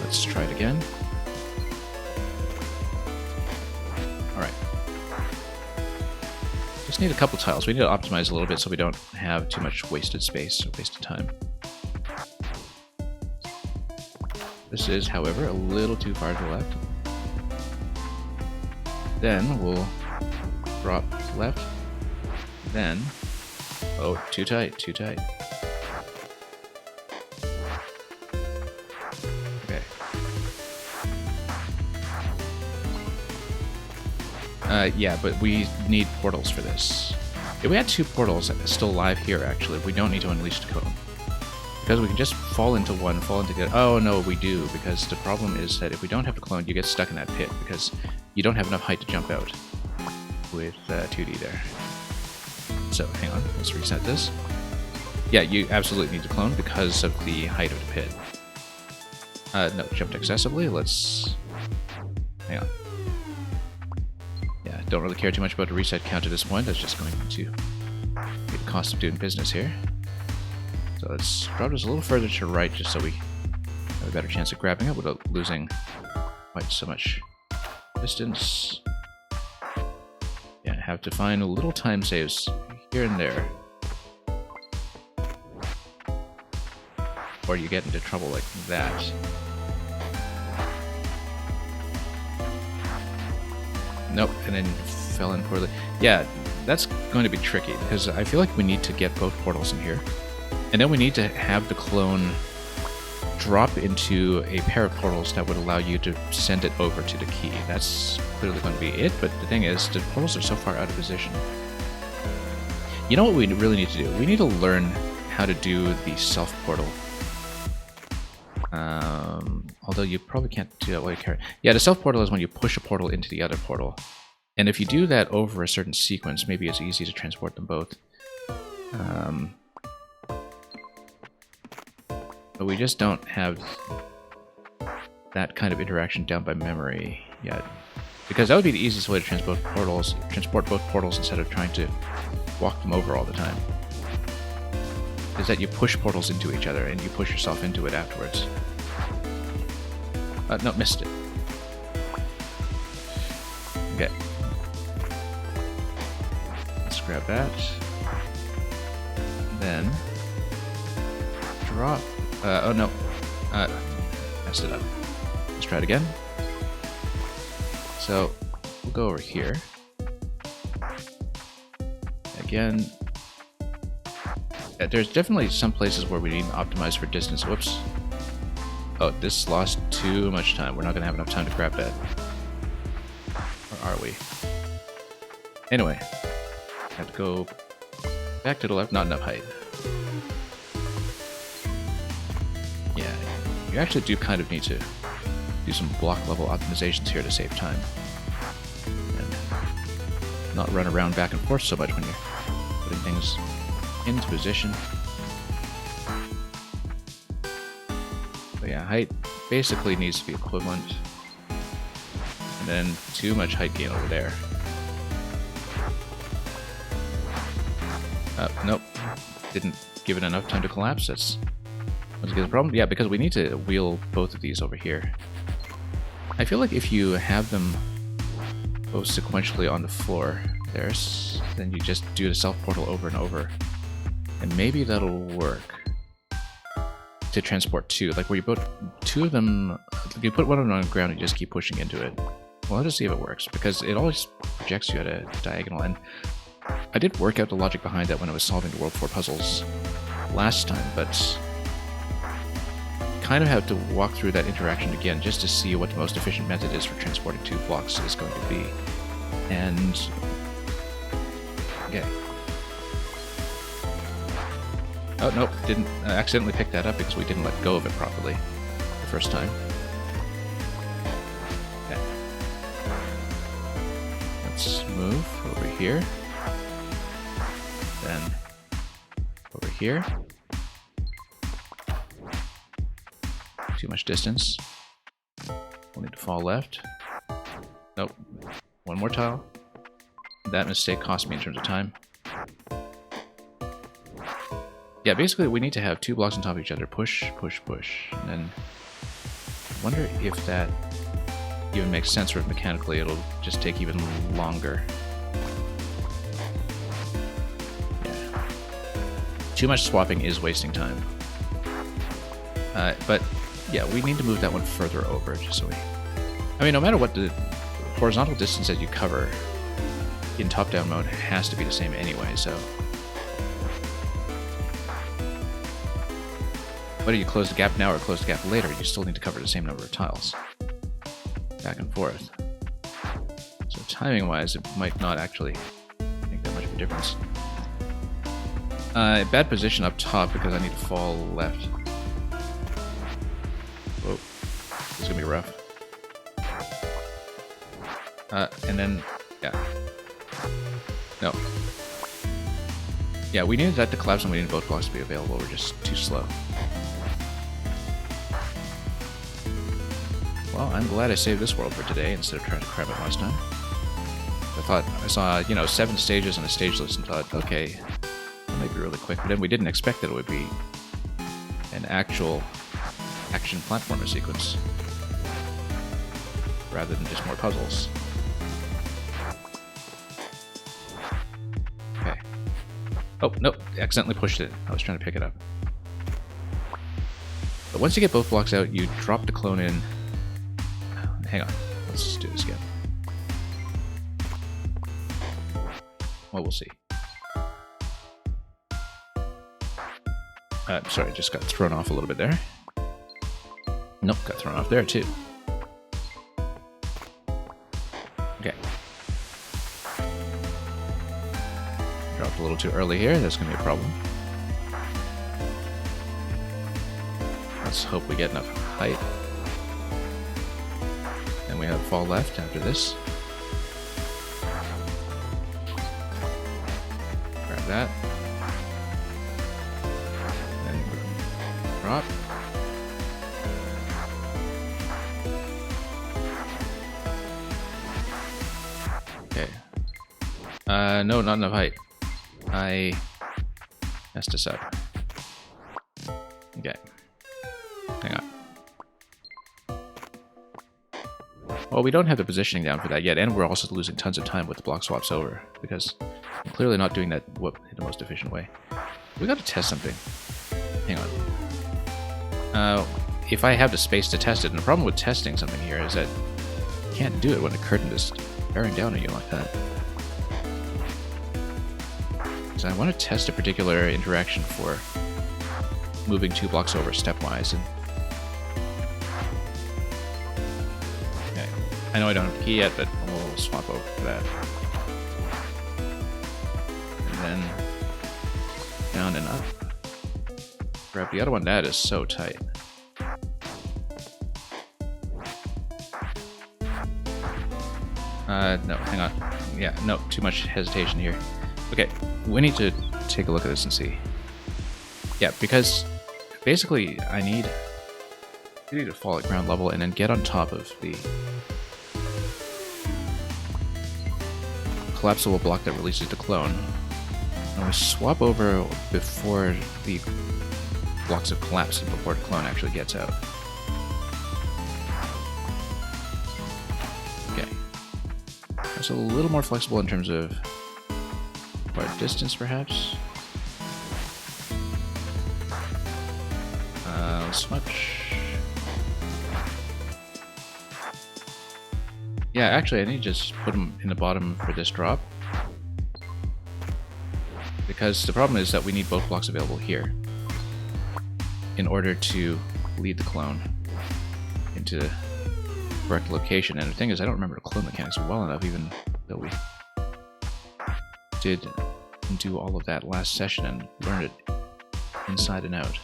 Speaker 1: Let's try it again. Alright. Just need a couple tiles. We need to optimize a little bit so we don't have too much wasted space or wasted time. This is, however, a little too far to the left. Then we'll drop left. Then... Oh, too tight, too tight. Okay. Yeah, but we need portals for this. If we had 2 portals still live here, actually, we don't need to unleash the cone. Because we can just fall into one, fall into the other. Oh, no, we do, because the problem is that if we don't have the clone, you get stuck in that pit, because you don't have enough height to jump out with Toodee there. So, hang on, let's reset this. Yeah, you absolutely need the clone because of the height of the pit. No, jumped excessively, let's... Hang on. Yeah, don't really care too much about the reset count at this point, that's just going to be the cost of doing business here. So let's drop this a little further to right just so we have a better chance of grabbing it without losing quite so much distance. Yeah, have to find little time saves here and there. Or you get into trouble like that. Nope, and then fell in poorly. Yeah, that's going to be tricky because I feel like we need to get both portals in here. And then we need to have the clone drop into a pair of portals that would allow you to send it over to the key. That's clearly going to be it, but the thing is, the portals are so far out of position. You know what we really need to do? We need to learn how to do the self-portal. Although you probably can't do that while you carry... Yeah, the self-portal is when you push a portal into the other portal. And if you do that over a certain sequence, maybe it's easy to transport them both. But we just don't have that kind of interaction down by memory yet. Because that would be the easiest way to transport both portals instead of trying to walk them over all the time. Is that you push portals into each other and you push yourself into it afterwards. No, missed it. Okay. Let's grab that. Then drop. Oh no. Messed it up. Let's try it again. So we'll go over here. Again. Yeah, there's definitely some places where we need to optimize for distance. Whoops. Oh, this lost too much time. We're not going to have enough time to grab that. Or are we? Anyway. Have to go back to the left. Not enough height. Yeah, you actually do kind of need to do some block level optimizations here to save time. And not run around back and forth so much when you're putting things into position. So yeah, height basically needs to be equivalent. And then too much height gain over there. Nope. Didn't give it enough time to collapse. That's the problem. Yeah, because we need to wheel both of these over here. I feel like if you have them both sequentially on the floor, then you just do the self-portal over and over. And maybe that'll work. To transport 2, like where you put 2 of them, you put one of them on the ground and you just keep pushing into it. Well, let's just see if it works, because it always projects you at a diagonal, and I did work out the logic behind that when I was solving the World 4 puzzles last time, but kind of have to walk through that interaction again just to see what the most efficient method is for transporting 2 blocks is going to be. And okay. Oh, nope, didn't accidentally pick that up because we didn't let go of it properly the first time. Okay. Let's move over here. Then over here. Too much distance. We'll need to fall left. Nope. One more tile. That mistake cost me in terms of time. Yeah, basically we need to have 2 blocks on top of each other. Push, push, push. And then I wonder if that even makes sense, or if mechanically it'll just take even longer. Yeah. Too much swapping is wasting time. But yeah, we need to move that one further over, just so we... I mean, no matter what the horizontal distance that you cover in top-down mode has to be the same anyway, so... Whether you close the gap now or close the gap later, you still need to cover the same number of tiles. Back and forth. So timing-wise, it might not actually make that much of a difference. Bad position up top because I need to fall left. Whoa. This is gonna be rough. And then, yeah. No. Yeah, we needed that to collapse and we needed both blocks to be available. We're just too slow. Well, I'm glad I saved this world for today instead of trying to cram it last time. I saw, you know, 7 stages on a stage list and thought, okay, that might be really quick. But then we didn't expect that it would be an actual action platformer sequence rather than just more puzzles. Okay. Oh, nope, accidentally pushed it. I was trying to pick it up. But once you get both blocks out, you drop the clone in. Hang on, let's just do this again. Well, we'll see. Sorry, just got thrown off a little bit there. Nope, got thrown off there too. Okay. Dropped a little too early here, that's gonna be a problem. Let's hope we get enough height. And we have fall left after this. Grab that. And drop. Okay. No, not enough height. I messed this up. Okay. Hang on. Well, we don't have the positioning down for that yet, and we're also losing tons of time with the block swaps over, because I'm clearly not doing that in the most efficient way. We gotta test something. Hang on. If I have the space to test it, and the problem with testing something here is that you can't do it when the curtain is bearing down on you like that. So I want to test a particular interaction for moving 2 blocks over stepwise, and I know I don't have the key yet, but we'll swap over for that. And then down and up. Grab the other one. That is so tight. No, hang on. Yeah, no, too much hesitation here. Okay, we need to take a look at this and see. Yeah, because basically I need to fall at ground level and then get on top of the collapsible block that releases the clone. And we swap over before the blocks have collapsed and before the clone actually gets out. Okay. It's a little more flexible in terms of our distance, perhaps. Smudge. Yeah, actually, I need to just put them in the bottom for this drop. Because the problem is that we need both blocks available here in order to lead the clone into the correct location. And the thing is, I don't remember the clone mechanics well enough, even though we did do all of that last session and learn it inside and out.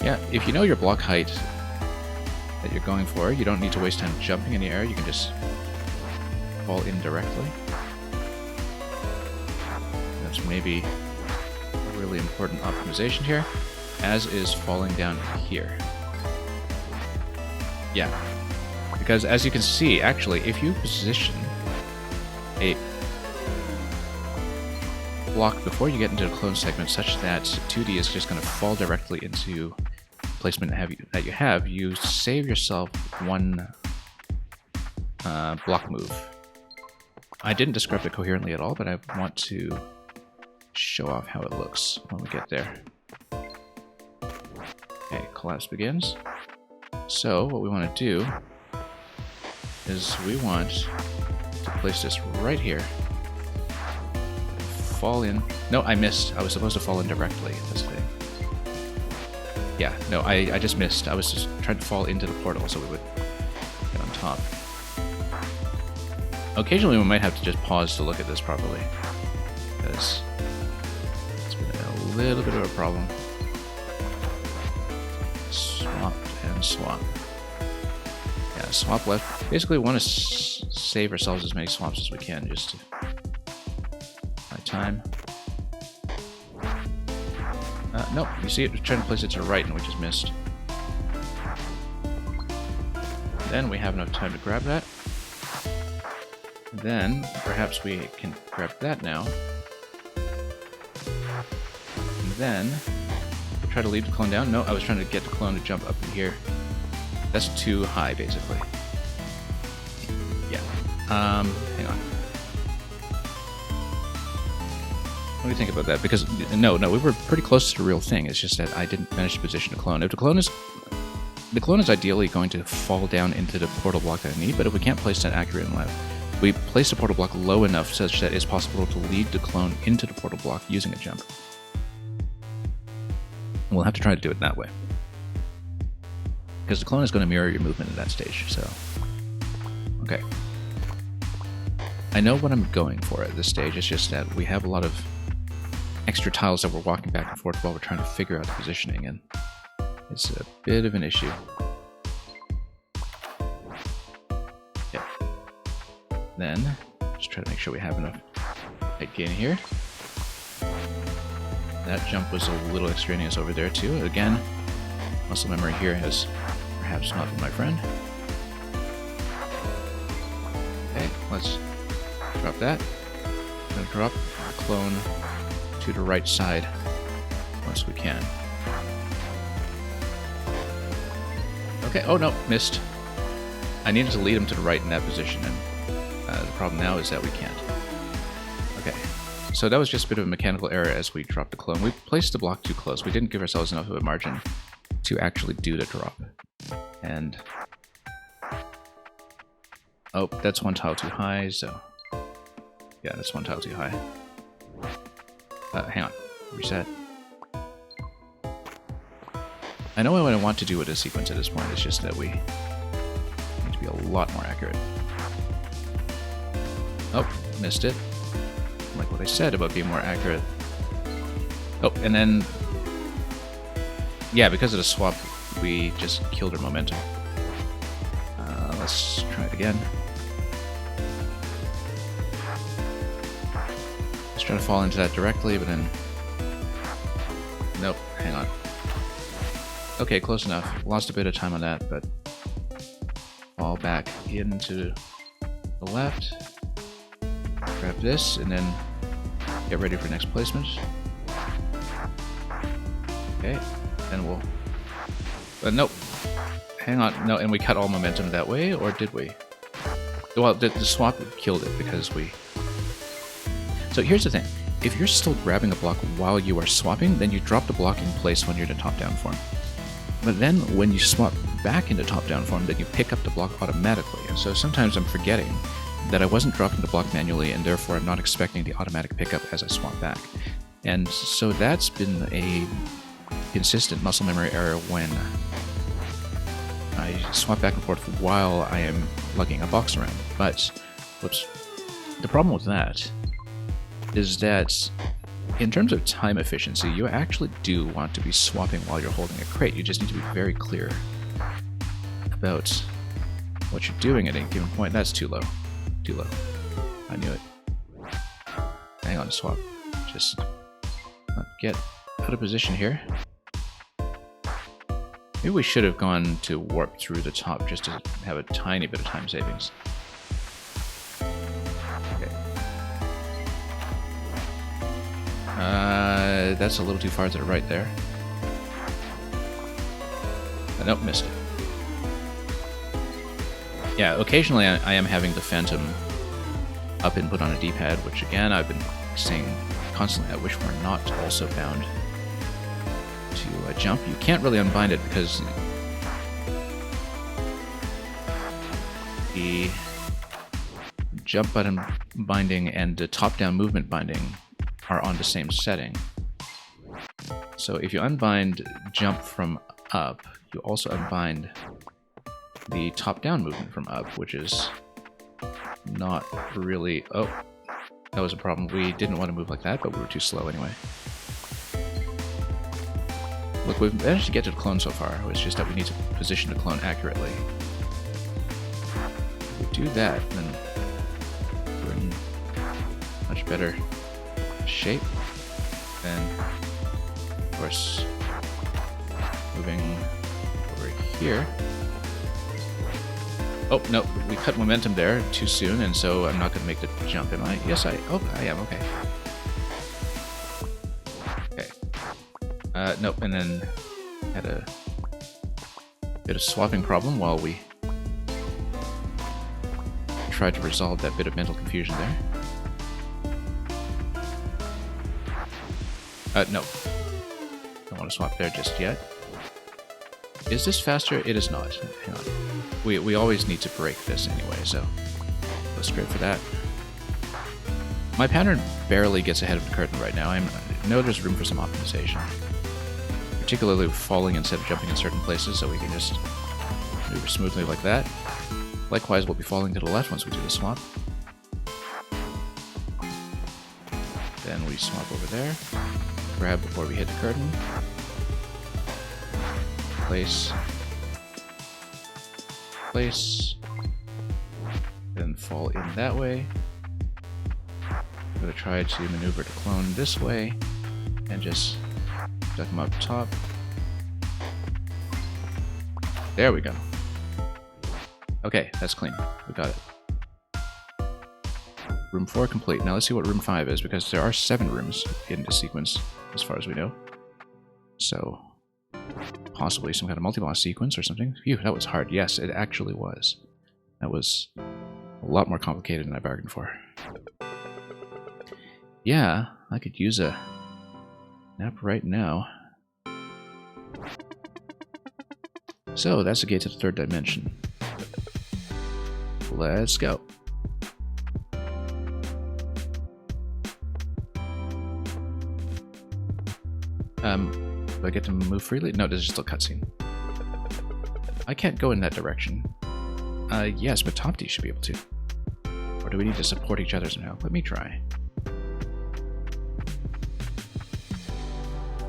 Speaker 1: Yeah, if you know your block height that you're going for, you don't need to waste time jumping in the air, you can just fall in directly. That's maybe a really important optimization here, as is falling down here. Yeah, because as you can see, actually, if you position a block before you get into the clone segment such that Toodee is just going to fall directly into placement that you have, you save yourself one block move. I didn't describe it coherently at all, but I want to show off how it looks when we get there. Okay, collapse begins. So what we want to do is we want to place this right here. Fall in. No, I missed. I was supposed to fall in directly at this thing. Yeah, no, I just missed. I was just trying to fall into the portal so we would top. Occasionally we might have to just pause to look at this properly, because it's been a little bit of a problem. Swap and swap. Yeah, swap left. Basically we want to save ourselves as many swaps as we can, just to buy time. Nope, you see it trying to place it to the right and we just missed. Then we have enough time to grab that. Then perhaps we can grab that now. And then try to leave the clone down. No, I was trying to get the clone to jump up in here. That's too high, basically. Yeah. Hang on. What do you think about that? Because no, we were pretty close to the real thing. It's just that I didn't manage to position the clone. If the clone is ideally going to fall down into the portal block that I need, but if we can't place that accurate and left, we place the portal block low enough such that it's possible to lead the clone into the portal block using a jump. And we'll have to try to do it that way, because the clone is going to mirror your movement at that stage. So, okay. I know what I'm going for at this stage. It's just that we have a lot of extra tiles that we're walking back and forth while we're trying to figure out the positioning, and it's a bit of an issue. Okay. Then, just try to make sure we have enough height gain here. That jump was a little extraneous over there too. Again, muscle memory here has perhaps not been my friend. Okay, let's drop that. I'm gonna drop our clone to the right side once we can. Okay, oh no, missed. I needed to lead him to the right in that position, and the problem now is that we can't. Okay, so that was just a bit of a mechanical error as we dropped the clone. We placed the block too close. We didn't give ourselves enough of a margin to actually do the drop. And oh, that's one tile too high, so yeah, that's one tile too high. Hang on, reset. I know what I want to do with this sequence at this point, it's just that we need to be a lot more accurate. Oh, missed it. Like what I said about being more accurate. Oh, and then, yeah, because of the swap, we just killed our momentum. Let's try it again. Let's try to fall into that directly, but then... Nope, hang on. Okay, close enough. Lost a bit of time on that, but... Fall back into the left. Grab this, and then get ready for next placement. Okay, then we'll... nope. Hang on, no, and we cut all momentum that way, or did we? Well, the swap killed it because we... So here's the thing. If you're still grabbing a block while you are swapping, then you drop the block in place when you're in top-down form. But then when you swap back into top-down form, then you pick up the block automatically. And so sometimes I'm forgetting that I wasn't dropping the block manually, and therefore I'm not expecting the automatic pickup as I swap back. And so that's been a consistent muscle memory error when I swap back and forth while I am lugging a box around. But, whoops. The problem with that is that in terms of time efficiency, you actually do want to be swapping while you're holding a crate. You just need to be very clear about what you're doing at any given point. That's too low. Too low. I knew it. Hang on, swap. Just get out of position here. Maybe we should have gone to warp through the top just to have a tiny bit of time savings. Okay. That's a little too far to the right there. Nope, missed it. Yeah, occasionally I am having the Phantom up input on a D-pad, which again I've been saying constantly I wish we're not also bound to jump. You can't really unbind it because the jump button binding and the top-down movement binding are on the same setting. So if you unbind jump from up, you also unbind the top-down movement from up, which is not really... Oh, that was a problem. We didn't want to move like that, but we were too slow anyway. Look, we've managed to get to the clone so far. It's just that we need to position the clone accurately. If we do that, then we're in much better shape. Then, of course, moving over here. Oh, no, we cut momentum there too soon, and so I'm not going to make the jump, am I? Yes, I am, okay. Okay. Nope, and then had a bit of swapping problem while we tried to resolve that bit of mental confusion there. No. Don't want to swap there just yet. Is this faster? It is not. Hang on. We always need to break this anyway, so go straight for that. My pattern barely gets ahead of the curtain right now. I know there's room for some optimization. Particularly falling instead of jumping in certain places, so we can just maneuver smoothly like that. Likewise, we'll be falling to the left once we do the swap. Then we swap over there. Grab before we hit the curtain. Place. Place. Then fall in that way. I'm going to try to maneuver the clone this way and just duck him up top. There we go. Okay, that's clean. We got it. Room 4 complete. Now let's see what room 5 is, because there are 7 rooms in this sequence, as far as we know. So, possibly some kind of multi-boss sequence or something. Phew, that was hard. Yes, it actually was. That was a lot more complicated than I bargained for. Yeah, I could use a nap right now. So, that's the gate to the 3rd dimension. Let's go. Do I get to move freely? No, this is still cutscene. I can't go in that direction. Yes, but Topdee should be able to. Or do we need to support each other somehow? Let me try.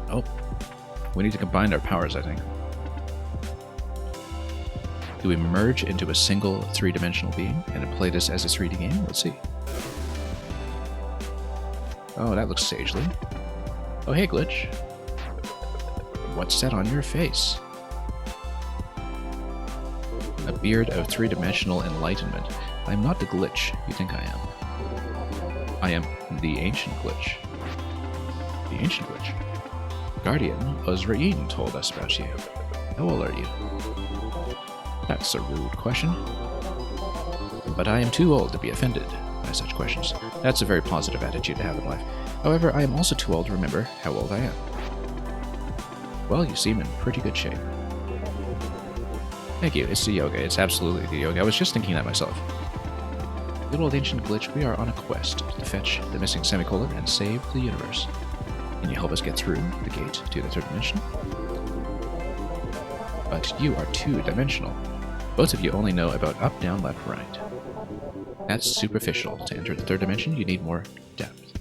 Speaker 1: Oh. We need to combine our powers, I think. Do we merge into a single 3-dimensional being and play this as a 3D game? Let's see. Oh, that looks sagely. Oh, hey, Glitch. What's that on your face? A beard of 3-dimensional enlightenment. I'm not the Glitch you think I am. I am the Ancient Glitch. The Ancient Glitch? Guardian Osrain told us about you. How old are you? That's a rude question. But I am too old to be offended by such questions. That's a very positive attitude to have in life. However, I am also too old to remember how old I am. Well, you seem in pretty good shape. Thank you, it's the yoga. It's absolutely the yoga. I was just thinking that myself. Good old Ancient Glitch, we are on a quest to fetch the missing semicolon and save the universe. Can you help us get through the gate to the 3rd dimension? But you are 2-dimensional. Both of you only know about up, down, left, right. That's superficial. To enter the 3rd dimension, you need more depth.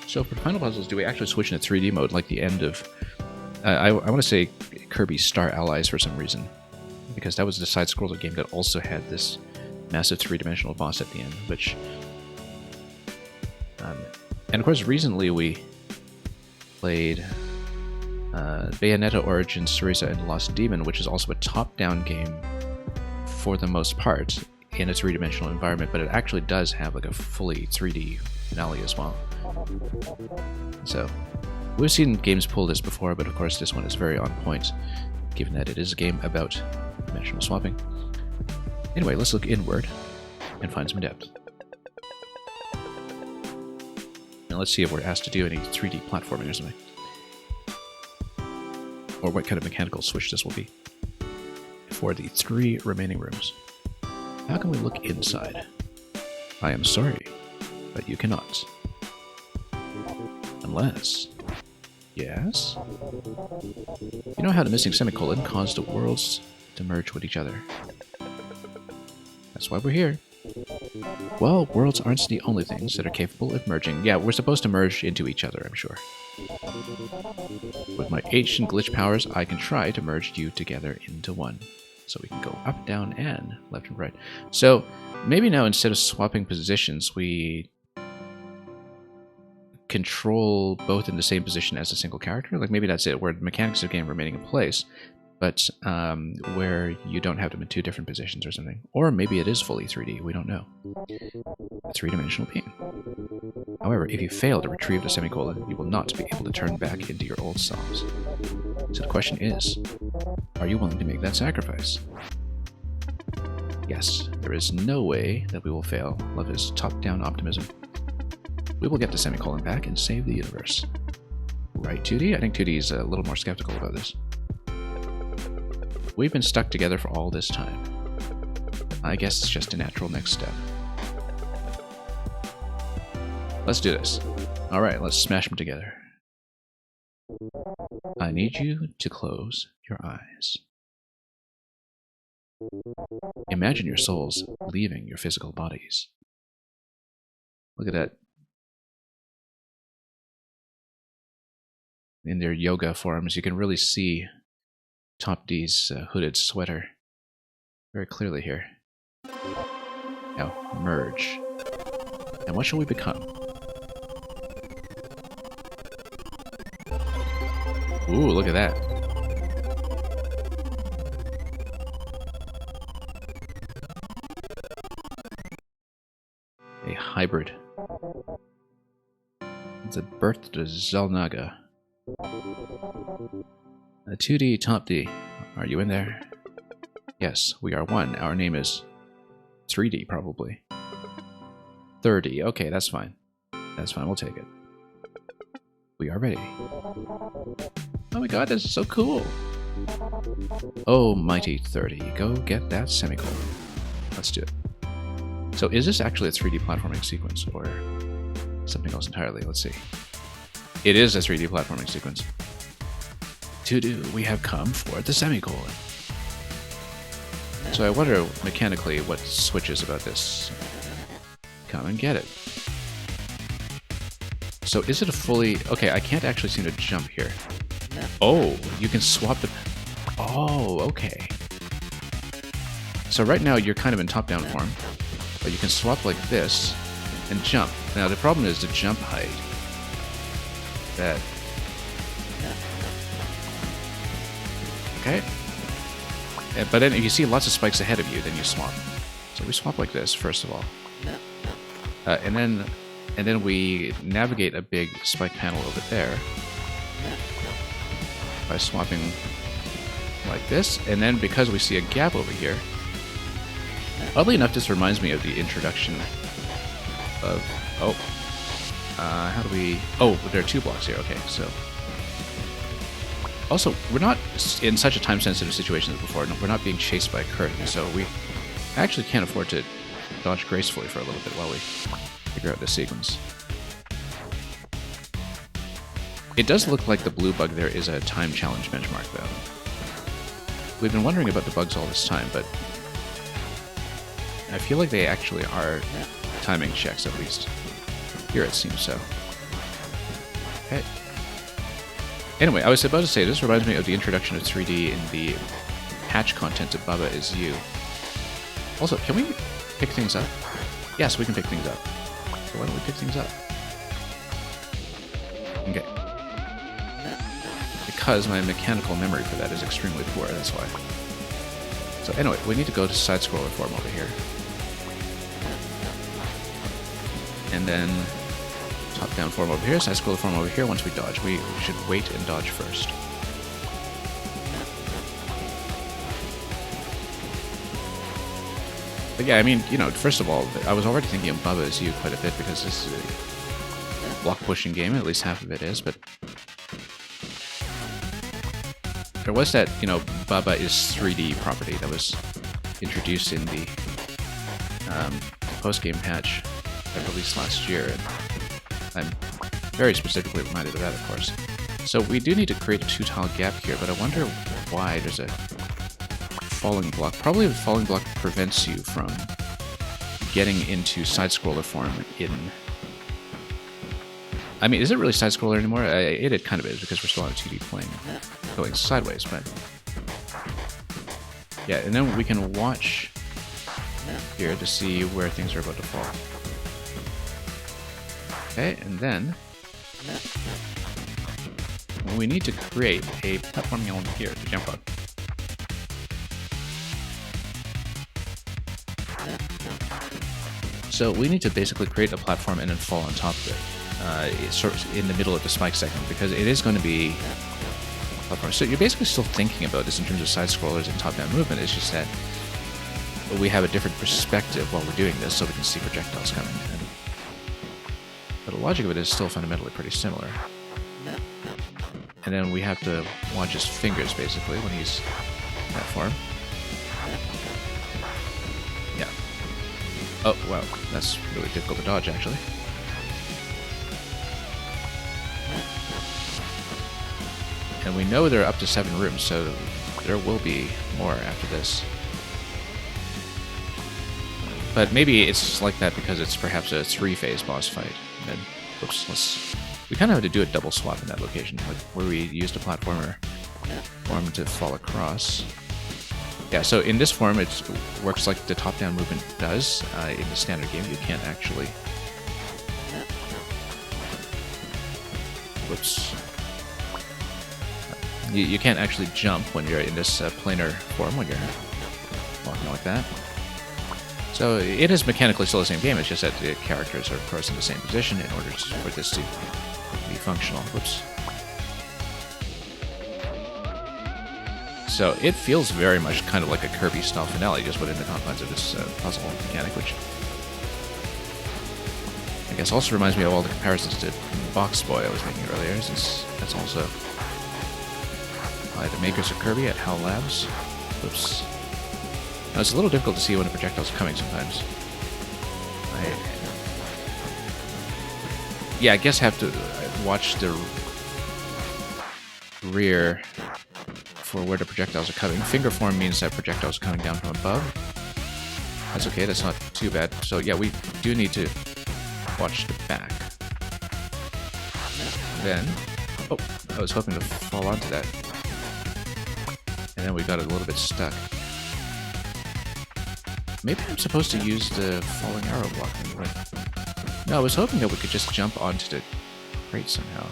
Speaker 1: So for final puzzles, do we actually switch into 3D mode like the end of... I want to say Kirby's Star Allies for some reason, because that was the side-scroller game that also had this massive 3-dimensional boss at the end, which... and of course, recently we played Bayonetta Origins, Cereza, and Lost Demon, which is also a top-down game for the most part in a 3-dimensional environment, but it actually does have like a fully 3D finale as well. So, we've seen games pull this before, but of course this one is very on point, given that it is a game about dimensional swapping. Anyway, let's look inward and find some depth. Now let's see if we're asked to do any 3D platforming or something. Or what kind of mechanical switch this will be. For the 3 remaining rooms. How can we look inside? I am sorry, but you cannot. Unless... Yes? You know how the missing semicolon caused the worlds to merge with each other? That's why we're here. Well, worlds aren't the only things that are capable of merging. Yeah, we're supposed to merge into each other, I'm sure. With my ancient glitch powers, I can try to merge you together into one. So we can go up, down, and left and right. So maybe now instead of swapping positions, we control both in the same position as a single character. Like maybe that's it, where the mechanics of the game remaining in place, but where you don't have them in two different positions or something. Or maybe it is fully 3D, we don't know. A three-dimensional being. However, if you fail to retrieve the semicolon, you will not be able to turn back into your old selves. So the question is, are you willing to make that sacrifice? Yes, there is no way that we will fail. Love is top-down optimism. We will get the semicolon back and save the universe. Right, Toodee? I think Toodee is a little more skeptical about this. We've been stuck together for all this time. I guess it's just a natural next step. Let's do this. Alright, let's smash them together. I need you to close your eyes. Imagine your souls leaving your physical bodies. Look at that. In their yoga forms, you can really see Topdee's hooded sweater very clearly here. Now, merge. And what shall we become? Ooh, look at that. A hybrid. It's a birth to Zelnaga. A Toodee Topdee, are you in there? Yes, we are one. Our name is 3D, probably. 30. Okay, that's fine. That's fine, we'll take it. We are ready. Oh my god, this is so cool! Oh, mighty 30, go get that semicolon. Let's do it. So is this actually a 3D platforming sequence, or something else entirely? Let's see. It is a 3D platforming sequence. To do, we have come for the semicolon. So I wonder mechanically what switches about this. Come and get it. So is it a fully... Okay, I can't actually seem to jump here. Oh, you can swap the... Oh, okay. So right now you're kind of in top-down form, but you can swap like this and jump. Now the problem is the jump height. That... Okay. But then if you see lots of spikes ahead of you, then you swap. So we swap like this, first of all. And then we navigate a big spike panel over there by swapping like this. And then because we see a gap over here, oddly enough, this reminds me of the introduction of... Oh. How do we... Oh, there are two blocks here. Okay, so... Also, we're not in such a time-sensitive situation as before. We're not being chased by a curtain, so we actually can't afford to dodge gracefully for a little bit while we figure out this sequence. It does look like the blue bug there is a time challenge benchmark, though. We've been wondering about the bugs all this time, but I feel like they actually are timing checks, at least. Here it seems so. Okay. Anyway, I was about to say, this reminds me of the introduction of 3D in the patch content of Baba Is You. Also, can we pick things up? Yes, we can pick things up. So why don't we pick things up? Okay. Because my mechanical memory for that is extremely poor, that's why. So anyway, we need to go to side-scroller form over here. And then top-down form over here, side-scroller form over here once we dodge. We should wait and dodge first. But yeah, I mean, you know, first of all, I was already thinking of Baba Is You quite a bit because this is a block-pushing game, at least half of it is, but there was that, you know, Baba Is 3D property that was introduced in the post-game patch that released last year, and I'm very specifically reminded of that, of course. So we do need to create a two-tile gap here, but I wonder why there's a falling block. Probably the falling block prevents you from getting into side-scroller form in... I mean, is it really side-scroller anymore? It kind of is, because we're still on a 2D plane going sideways, but... Yeah, and then we can watch here to see where things are about to fall. Okay, and then... we need to create a platforming element here to jump on. So we need to basically create a platform and then fall on top of it. It's sort of in the middle of the spike segment, because it is going to be a platform. So you're basically still thinking about this in terms of side-scrollers and top-down movement. It's just that we have a different perspective while we're doing this, so we can see projectiles coming. But the logic of it is still fundamentally pretty similar. And then we have to watch his fingers, basically, when he's in that form. Yeah. Oh, wow. That's really difficult to dodge, actually. And we know there are up to 7 rooms, so there will be more after this. But maybe it's like that because it's perhaps a 3-phase boss fight. And then, oops, we kind of have to do a double swap in that location, like where we used a platformer form to fall across. Yeah, so in this form, it works like the top-down movement does. In the standard game, you can't actually... Whoops. You can't actually jump when you're in this planar form, when you're walking like that. So it is mechanically still the same game, it's just that the characters are, of course, in the same position in order for this to be functional. Whoops. So it feels very much kind of like a Kirby-style finale, just within the confines of this puzzle mechanic, which I guess also reminds me of all the comparisons to Box Boy I was making earlier, since that's also by the makers of Kirby at HAL Labs. Whoops. Now, it's a little difficult to see when a projectile's coming sometimes. Yeah, I guess have to watch the rear for where the projectiles are coming. Finger form means that projectiles are coming down from above. That's okay, that's not too bad. So yeah, we do need to watch the back. Then, oh, I was hoping to fall onto that. And then we got a little bit stuck. Maybe I'm supposed to use the falling arrow block. No, I was hoping that we could just jump onto the crate somehow.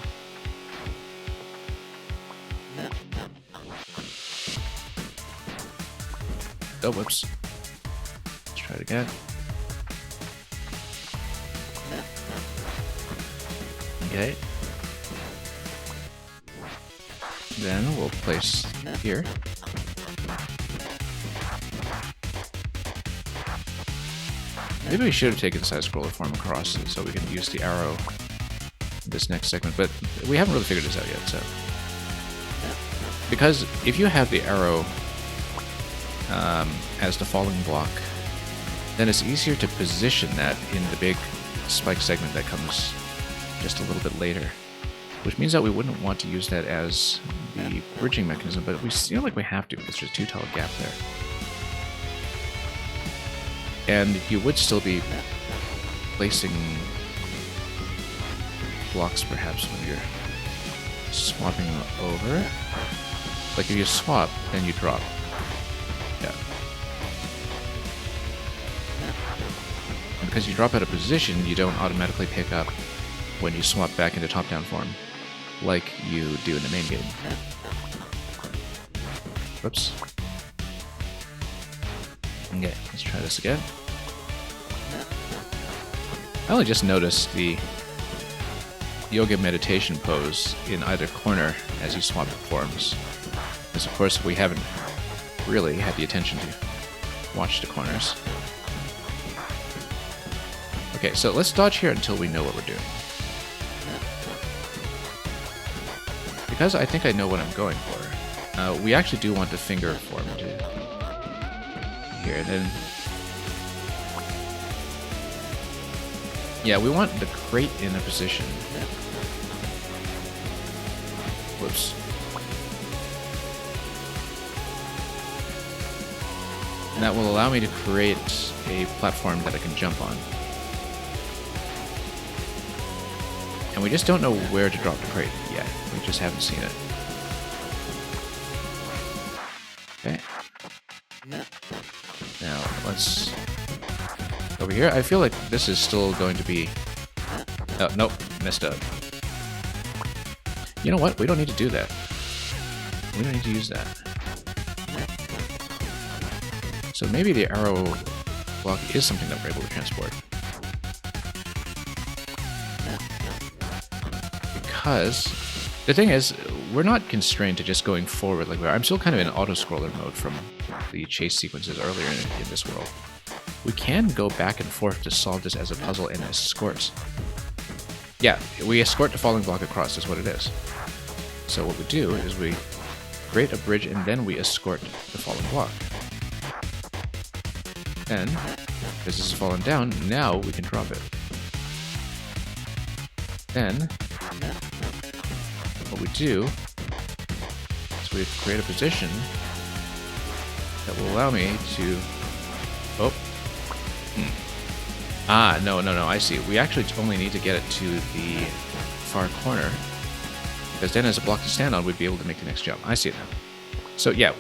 Speaker 1: Oh, whoops. Let's try it again. Okay. Then we'll place here. Maybe we should have taken side-scroller form across so we can use the arrow in this next segment, but we haven't really figured this out yet, so... Because if you have the arrow as the falling block, then it's easier to position that in the big spike segment that comes just a little bit later. Which means that we wouldn't want to use that as the bridging mechanism, but we feel like we have to. It's just too tall a gap there. And you would still be placing blocks perhaps when you're swapping them over. Like if you swap, then you drop. Yeah. And because you drop out of position, you don't automatically pick up when you swap back into top-down form, like you do in the main game. Whoops. Okay, let's try this again. I only just noticed the yoga meditation pose in either corner as you swap forms. Because of course we haven't really had the attention to watch the corners. Okay, so let's dodge here until we know what we're doing. Because I think I know what I'm going for. We actually do want the finger form to here, and then yeah, we want the crate in a position. Whoops. And that will allow me to create a platform that I can jump on. And we just don't know where to drop the crate yet. We just haven't seen it. Okay. Now, let's... over here. I feel like this is still going to be... oh, nope. Messed up. You know what? We don't need to do that. We don't need to use that. So maybe the arrow block is something that we're able to transport. Because the thing is, we're not constrained to just going forward like we are. I'm still kind of in auto-scroller mode from the chase sequences earlier in this world. We can go back and forth to solve this as a puzzle and escort. Yeah, we escort the falling block across, is what it is. So what we do is we create a bridge and then we escort the falling block. Then, because this is fallen down, now we can drop it. Then, what we do is we create a position that will allow me to... oh. Ah, no, I see. We actually only need to get it to the far corner, because then as a block to stand on, we'd be able to make the next jump. I see it now. So yeah,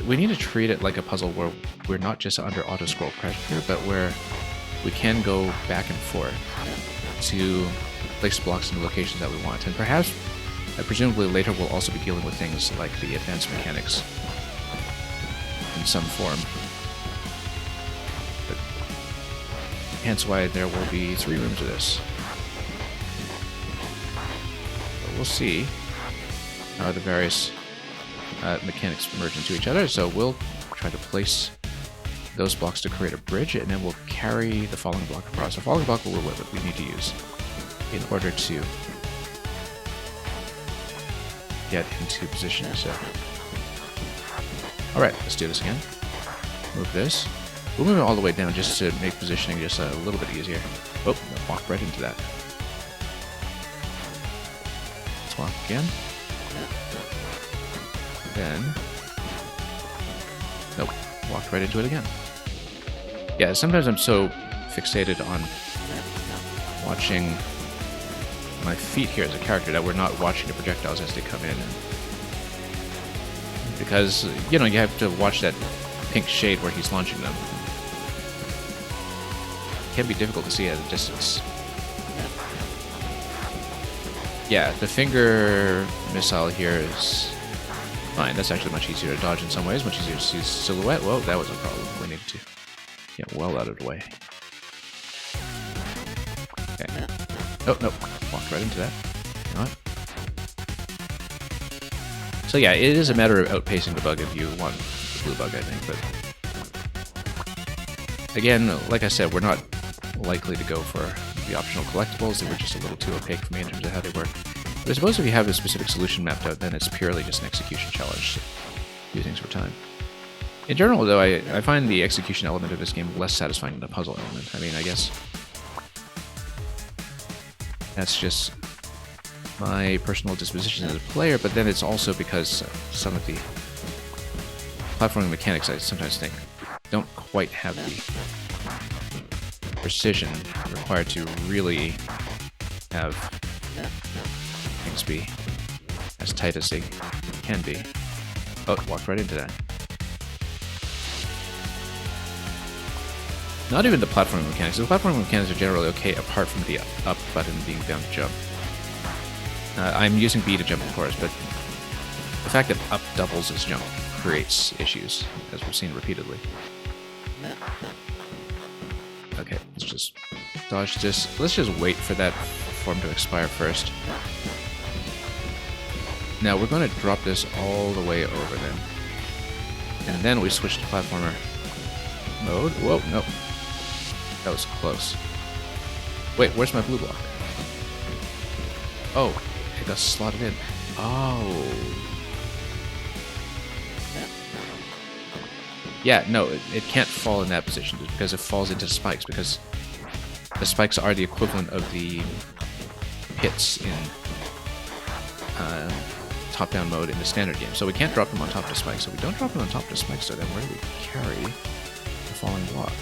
Speaker 1: we need to treat it like a puzzle where we're not just under auto-scroll pressure, but where we can go back and forth to place blocks in the locations that we want. And perhaps, presumably later, we'll also be dealing with things like the advanced mechanics in some form. But hence why there will be 3 rooms of this. But we'll see how the various mechanics merge into each other. So we'll try to place those blocks to create a bridge, and then we'll carry the falling block across. The falling block will be what we need to use in order to get into position. So, all right, let's do this again. Move this. We'll move it all the way down just to make positioning just a little bit easier. Oh, walk right into that. Let's walk again. Then, nope, walked right into it again. Yeah, sometimes I'm so fixated on watching my feet here as a character that we're not watching the projectiles as they come in. Because, you know, you have to watch that pink shade where he's launching them. It can be difficult to see at a distance. Yeah, the finger missile here is fine. That's actually much easier to dodge in some ways, much easier to see silhouette. Whoa, that was a problem. We needed to get well out of the way. Okay. Oh, no. Walked right into that. You know what? So yeah, it is a matter of outpacing the bug if you want the blue bug, I think. But again, like I said, we're not likely to go for the optional collectibles. They were just a little too opaque for me in terms of how they work. But I suppose if you have a specific solution mapped out, then it's purely just an execution challenge to do things for time. In general, though, I find the execution element of this game less satisfying than the puzzle element. I mean, I guess that's just my personal disposition as a player, but then it's also because some of the platforming mechanics, I sometimes think, don't quite have the precision required to really have things be as tight as they can be. Oh, walked right into that. Not even the platforming mechanics. The platforming mechanics are generally okay apart from the up button being down to jump. I'm using B to jump, of course, but the fact that up doubles as jump creates issues, as we've seen repeatedly. Okay, let's just dodge this. Let's just wait for that form to expire first. Now we're going to drop this all the way over then. And then we switch to platformer mode. Whoa, nope. That was close. Wait, where's my blue block? Oh, it got slotted in. Oh. Yeah, no, it can't fall in that position because it falls into spikes, because the spikes are the equivalent of the hits in top-down mode in the standard game. So we can't drop them on top of spikes. So we don't drop them on top of spikes, so then where do we carry? falling block.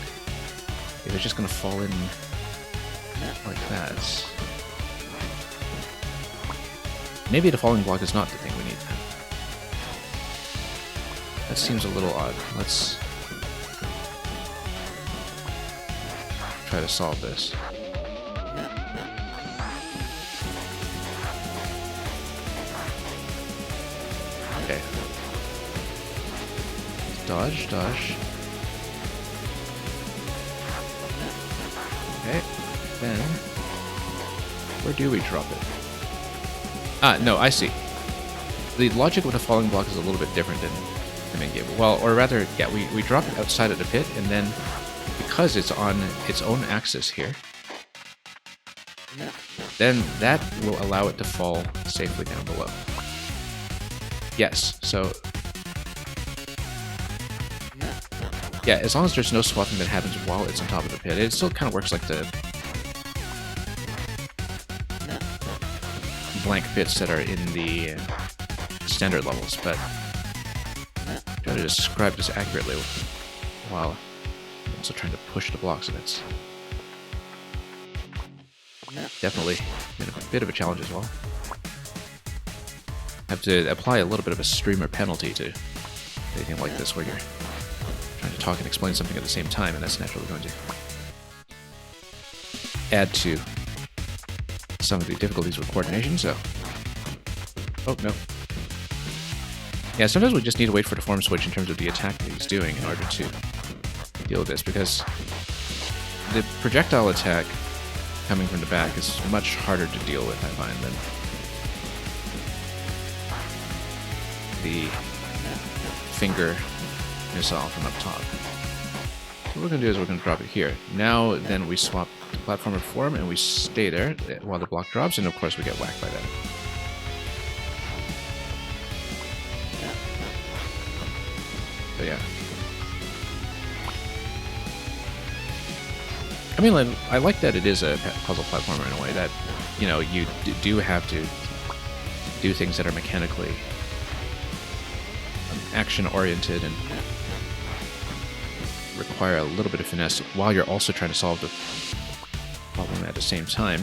Speaker 1: If it's just going to fall in like that. Maybe the falling block is not the thing we need. That seems a little odd. Let's try to solve this. Okay. Dodge, dodge. Okay. Then, where do we drop it? Ah, no, I see. The logic with a falling block is a little bit different than the main game. Well, or rather, yeah, we drop it outside of the pit, and then, because it's on its own axis here, then that will allow it to fall safely down below. Yes, so... yeah, as long as there's no swapping that happens while it's on top of the pit, it still kind of works like the blank pits that are in the standard levels, but try to describe this accurately while also trying to push the blocks, and it's definitely a bit of a challenge as well. Have to apply a little bit of a streamer penalty to anything like this where you're trying to talk and explain something at the same time, and that's naturally going to add to some of the difficulties with coordination, so... oh, no. Yeah, sometimes we just need to wait for the form switch in terms of the attack that he's doing in order to deal with this, because the projectile attack coming from the back is much harder to deal with, I find, than the finger missile from up top. So what we're going to do is we're going to drop it here. Now, then we swap the platformer form and we stay there while the block drops, and of course we get whacked by that. But yeah. I mean, I like that it is a puzzle platformer in a way that, you know, you do have to do things that are mechanically action-oriented and require a little bit of finesse while you're also trying to solve the problem at the same time.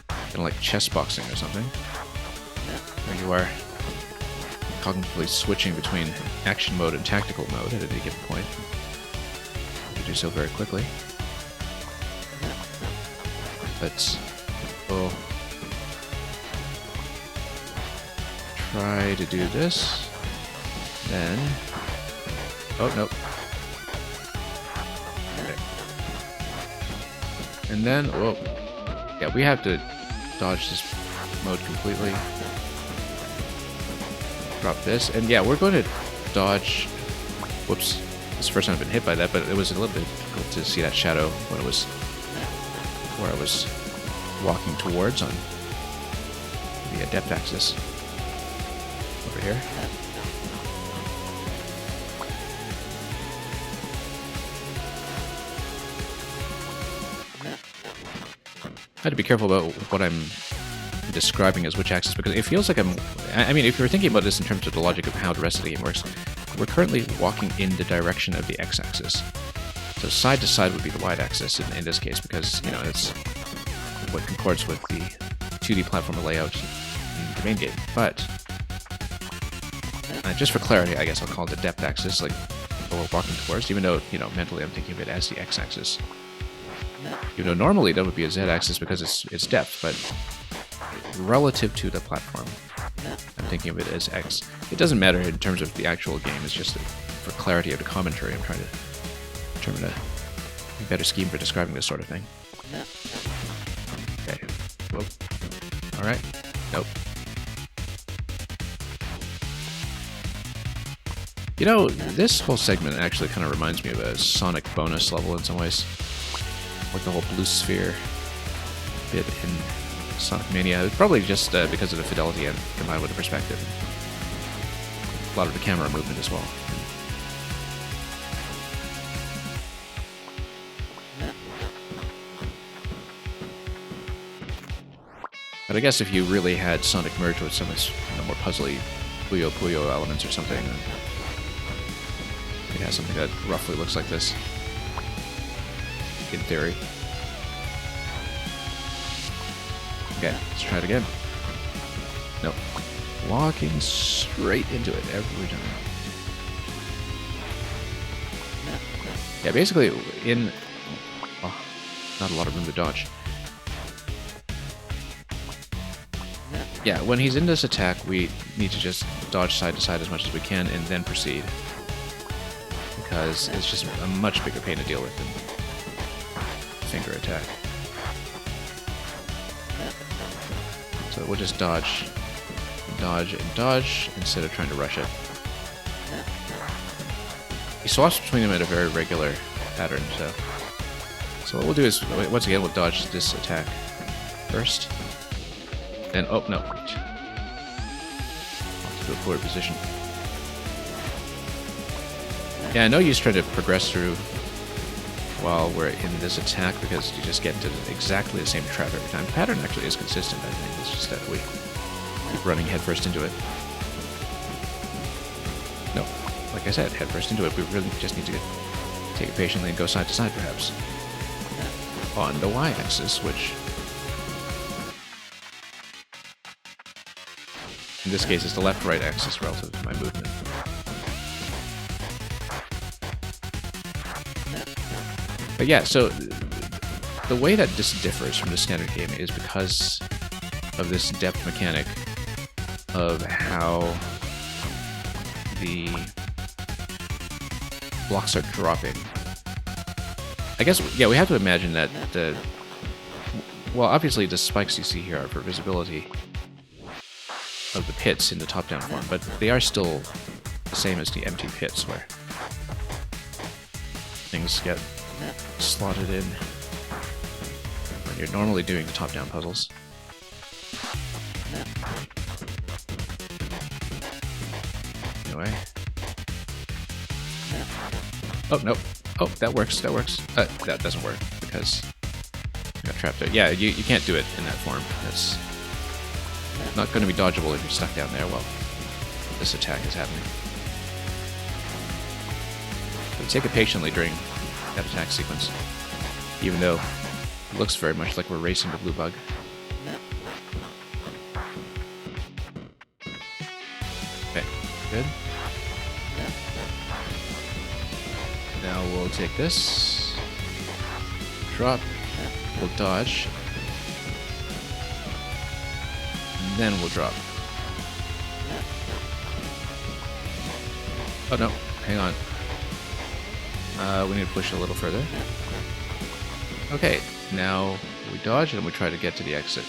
Speaker 1: Kind of like chess boxing or something, where you are cognitively switching between action mode and tactical mode at any given point. You do so very quickly. But we'll try to do this. Then... oh, nope. Okay. And then... whoa. Yeah, we have to dodge this mode completely. Drop this. And yeah, we're going to dodge... whoops. It's the first time I've been hit by that, but it was a little bit difficult to see that shadow when it was... where I was walking towards on the depth axis. Over here. I had to be careful about what I'm describing as which axis, because it feels like I mean, if you're thinking about this in terms of the logic of how the rest of the game works, we're currently walking in the direction of the x-axis. So side to side would be the y-axis in this case, because, you know, it's what concords with the 2D platformer layout in the main game. But just for clarity, I guess I'll call it the depth axis, like what we're walking towards, even though, you know, mentally I'm thinking of it as the x-axis. You know, normally that would be a z-axis because it's depth, but relative to the platform, I'm thinking of it as x. It doesn't matter in terms of the actual game, it's just for clarity of the commentary, I'm trying to determine a better scheme for describing this sort of thing. Okay. Whoa. Alright. Nope. You know, this whole segment actually kind of reminds me of a Sonic bonus level in some ways. Like the whole blue sphere bit in Sonic Mania. It's probably just because of the fidelity and combined with the perspective. A lot of the camera movement as well. But I guess if you really had Sonic merge with some of its, you know, more puzzly Puyo Puyo elements or something, Yeah, something that roughly looks like this. In theory. Okay, let's try it again. Nope. Walking straight into it every time. Yeah, basically, oh, not a lot of room to dodge. Yeah, when he's in this attack, we need to just dodge side to side as much as we can and then proceed. Because it's just a much bigger pain to deal with than finger attack. So we'll just dodge, dodge, and dodge instead of trying to rush it. He swaps between them at a very regular pattern, so what we'll do is, once again, we'll dodge this attack first. Then, oh, no. Off to a forward position. Yeah, no use trying to progress through while we're in this attack, because you just get into exactly the same trap every time. The pattern actually is consistent, I think. It's just that we keep running headfirst into it. No, like I said, headfirst into it. We really just need to take it patiently and go side to side, perhaps. On the y-axis, which in this case is the left-right axis relative to my movement. But yeah, so the way that this differs from the standard game is because of this depth mechanic of how the blocks are dropping. I guess, yeah, we have to imagine that well, obviously the spikes you see here are for visibility of the pits in the top-down form, but they are still the same as the empty pits where things get slotted in when you're normally doing the top-down puzzles. Anyway. Oh, no. Oh, that works, that works. That doesn't work because I got trapped there. Yeah, you can't do it in that form. That's not going to be dodgeable if you're stuck down there while this attack is happening. So take it patiently during that attack sequence, even though it looks very much like we're racing the blue bug. Okay, good. Now we'll take this, drop, we'll dodge, and then we'll drop. Oh no, hang on. We need to push a little further. Okay, now we dodge and we try to get to the exit.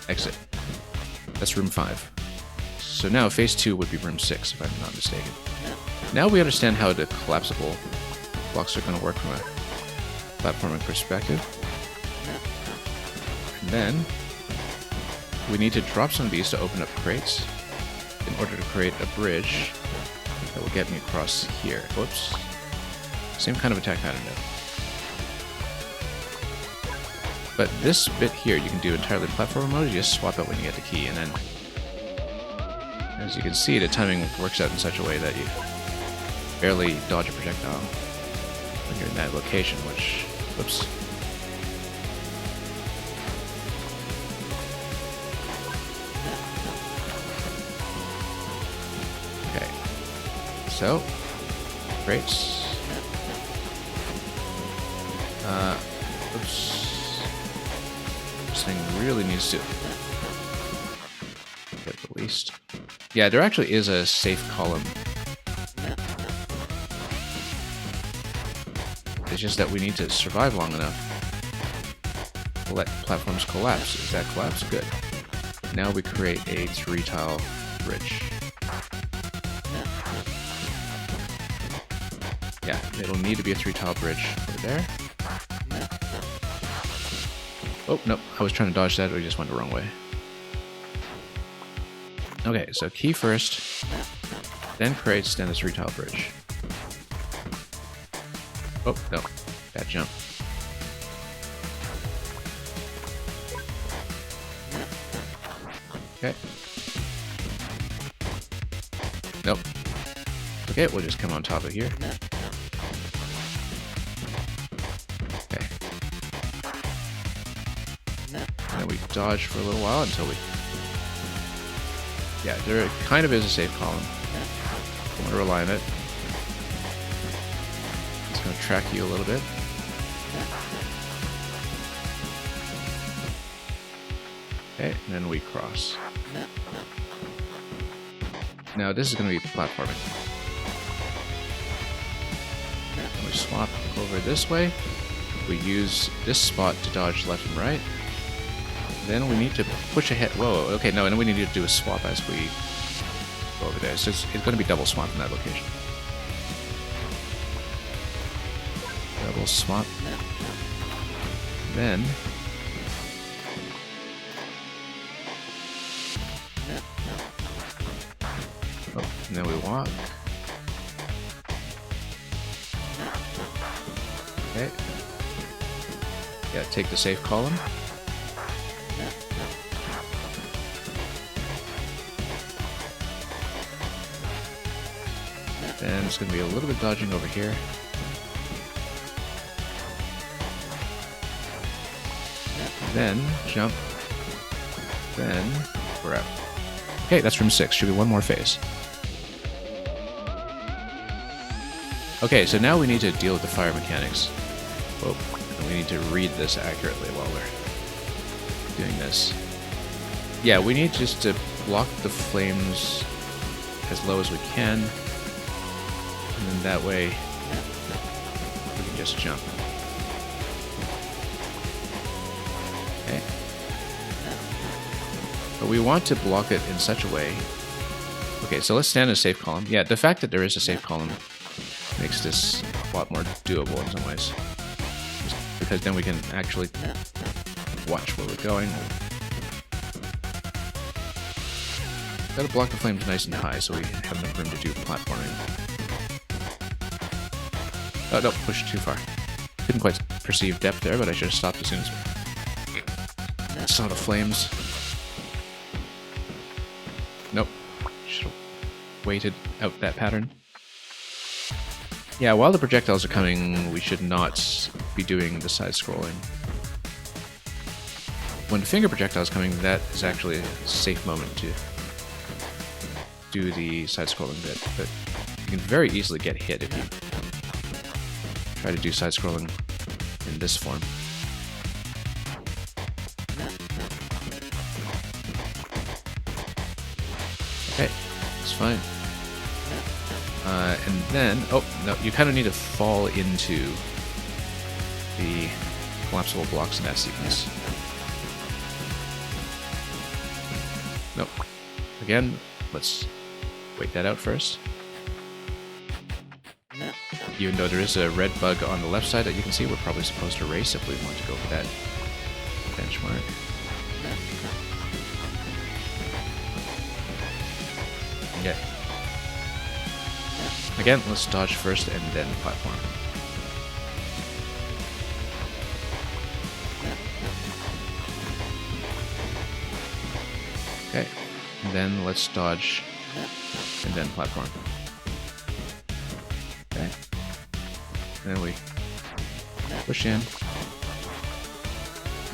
Speaker 1: Exit. That's room 5. So now phase 2 would be room 6, if I'm not mistaken. Now we understand how the collapsible blocks are going to work from a platforming perspective. And then we need to drop some of these to open up crates in order to create a bridge that will get me across here. Whoops. Same kind of attack pattern though. But this bit here you can do entirely in platform mode. You just swap out when you get the key, and then as you can see, the timing works out in such a way that you barely dodge a projectile when you're in that location, which, whoops. Okay, so, crates. Oops. This thing really needs to get released. Yeah, there actually is a safe column. It's just that we need to survive long enough to let platforms collapse. Is that collapse? Good. Now we create a 3-tile bridge. Yeah, it'll need to be a 3-tile bridge over there. Oh, no, I was trying to dodge that, but we just went the wrong way. Okay, so key first, then crates, then a 3-tile bridge. Oh, no, bad jump. Okay. Nope. Okay, we'll just come on top of here. Okay. And then we dodge for a little while until we... Yeah, there kind of is a safe column. I'm going to rely on it. It's going to track you a little bit. Okay, and then we cross. Now this is going to be platforming. And we swap over this way. We use this spot to dodge left and right. Then we need to push ahead. Whoa, okay, no, and we need to do a swap as we go over there. So it's going to be double swap in that location. Double swap. Then... Oh, and then we walk. Okay. Yeah, take the safe column. Then it's going to be a little bit dodging over here. Then jump. Then we're out. Okay, that's room 6. Should be one more phase. Okay, so now we need to deal with the fire mechanics. Whoa. And we need to read this accurately while we're doing this. Yeah, we need just to block the flames as low as we can. And then that way we can just jump. Okay. But we want to block it in such a way. Okay, so let's stand in a safe column. Yeah, the fact that there is a safe column makes this a lot more doable in some ways. Just because then we can actually watch where we're going. Gotta block the flames nice and high so we have enough room to do platforming. Oh, no, pushed too far. Couldn't quite perceive depth there, but I should have stopped as soon as I saw the flames. Nope. Should have waited out that pattern. Yeah, while the projectiles are coming, we should not be doing the side-scrolling. When the finger projectile is coming, that is actually a safe moment to do the side-scrolling bit, but you can very easily get hit if you try to do side-scrolling in this form. Okay, it's fine. And then, oh, no, you kind of need to fall into the collapsible blocks in that sequence. Nope. Again, let's wait that out first. Even though there is a red bug on the left side that you can see, we're probably supposed to race if we want to go for that benchmark. Okay. Again, let's dodge first and then platform. Okay, and then let's dodge and then platform. Okay, and then we push in.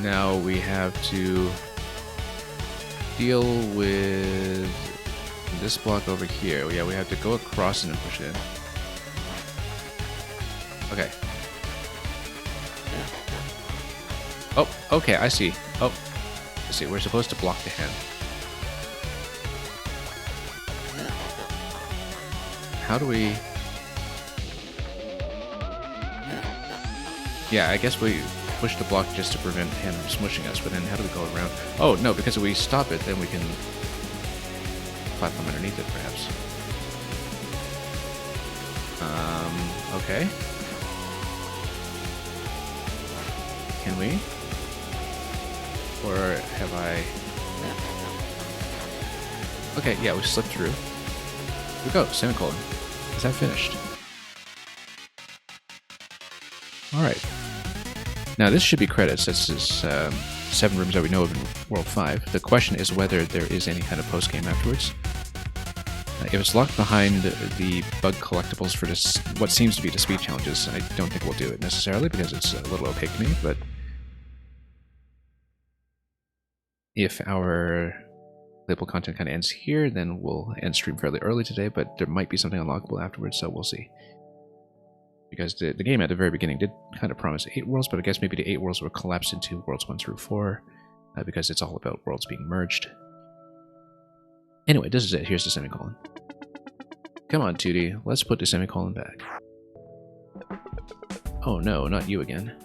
Speaker 1: Now we have to deal with this block over here. Yeah, we have to go across and then push it in. Okay. Oh, okay, I see. Oh, I see. We're supposed to block the hand. How do we... Yeah, I guess we push the block just to prevent him from smushing us, but then how do we go around? Oh, no, because if we stop it, then we can platform underneath it, perhaps. Okay. Can we? Or have I... Okay, yeah, we slipped through. Here we go, semicolon. Is that finished? Alright. Now this should be credits. This is 7 rooms that we know of in World 5. The question is whether there is any kind of post-game afterwards. If it's locked behind the bug collectibles for this, what seems to be the speed challenges, I don't think we'll do it necessarily because it's a little opaque to me, but if our playable content kind of ends here, then we'll end stream fairly early today, but there might be something unlockable afterwards, so we'll see. Because the game at the very beginning did kind of promise 8 worlds, but I guess maybe the 8 worlds will collapse into worlds 1 through 4, because it's all about worlds being merged. Anyway, this is it. Here's the semicolon. Come on, Toodee. Let's put the semicolon back. Oh no, not you again.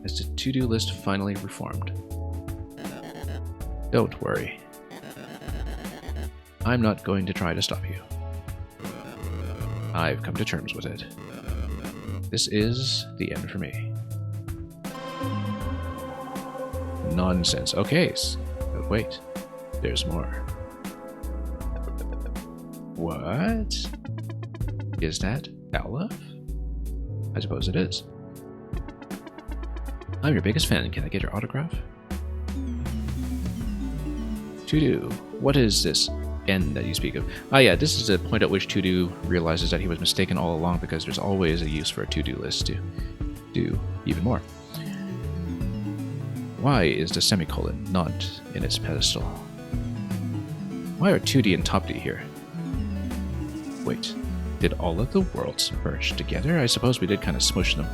Speaker 1: Is the to-do list finally reformed? Don't worry. I'm not going to try to stop you. I've come to terms with it. This is the end for me. Nonsense. Okay, but wait. There's more. What? Is that Aleph? I suppose it is. I'm your biggest fan. Can I get your autograph? Toodee, what is this end that you speak of? Ah yeah, this is the point at which Toodee realizes that he was mistaken all along, because there's always a use for a to-do list to do even more. Why is the semicolon not in its pedestal? Why are Toodee and Topdee here? Wait, did all of the worlds merge together? I suppose we did kind of smush them.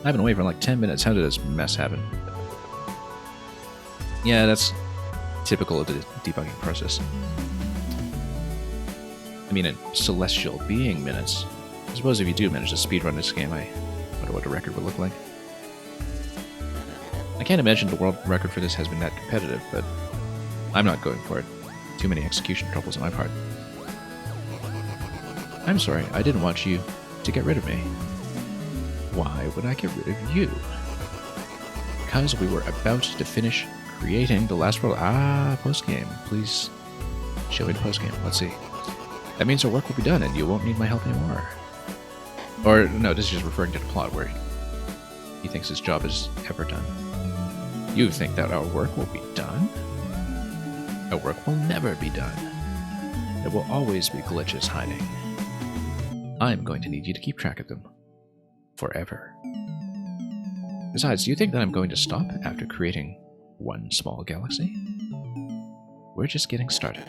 Speaker 1: I've been away for like 10 minutes. How did this mess happen? Yeah, that's typical of the debugging process. I mean, in celestial being minutes. I suppose if you do manage to speedrun this game, I wonder what the record would look like. I can't imagine the world record for this has been that competitive, but I'm not going for it. Too many execution troubles on my part. I'm sorry, I didn't want you to get rid of me. Why would I get rid of you? Because we were about to finish creating the last world. Ah, postgame. Please show me the postgame. Let's see. That means our work will be done and you won't need my help anymore. Or, no, this is just referring to the plot where he thinks his job is ever done. You think that our work will be done? Our work will never be done. There will always be glitches hiding. I'm going to need you to keep track of them. Forever. Besides, do you think that I'm going to stop after creating one small galaxy? We're just getting started.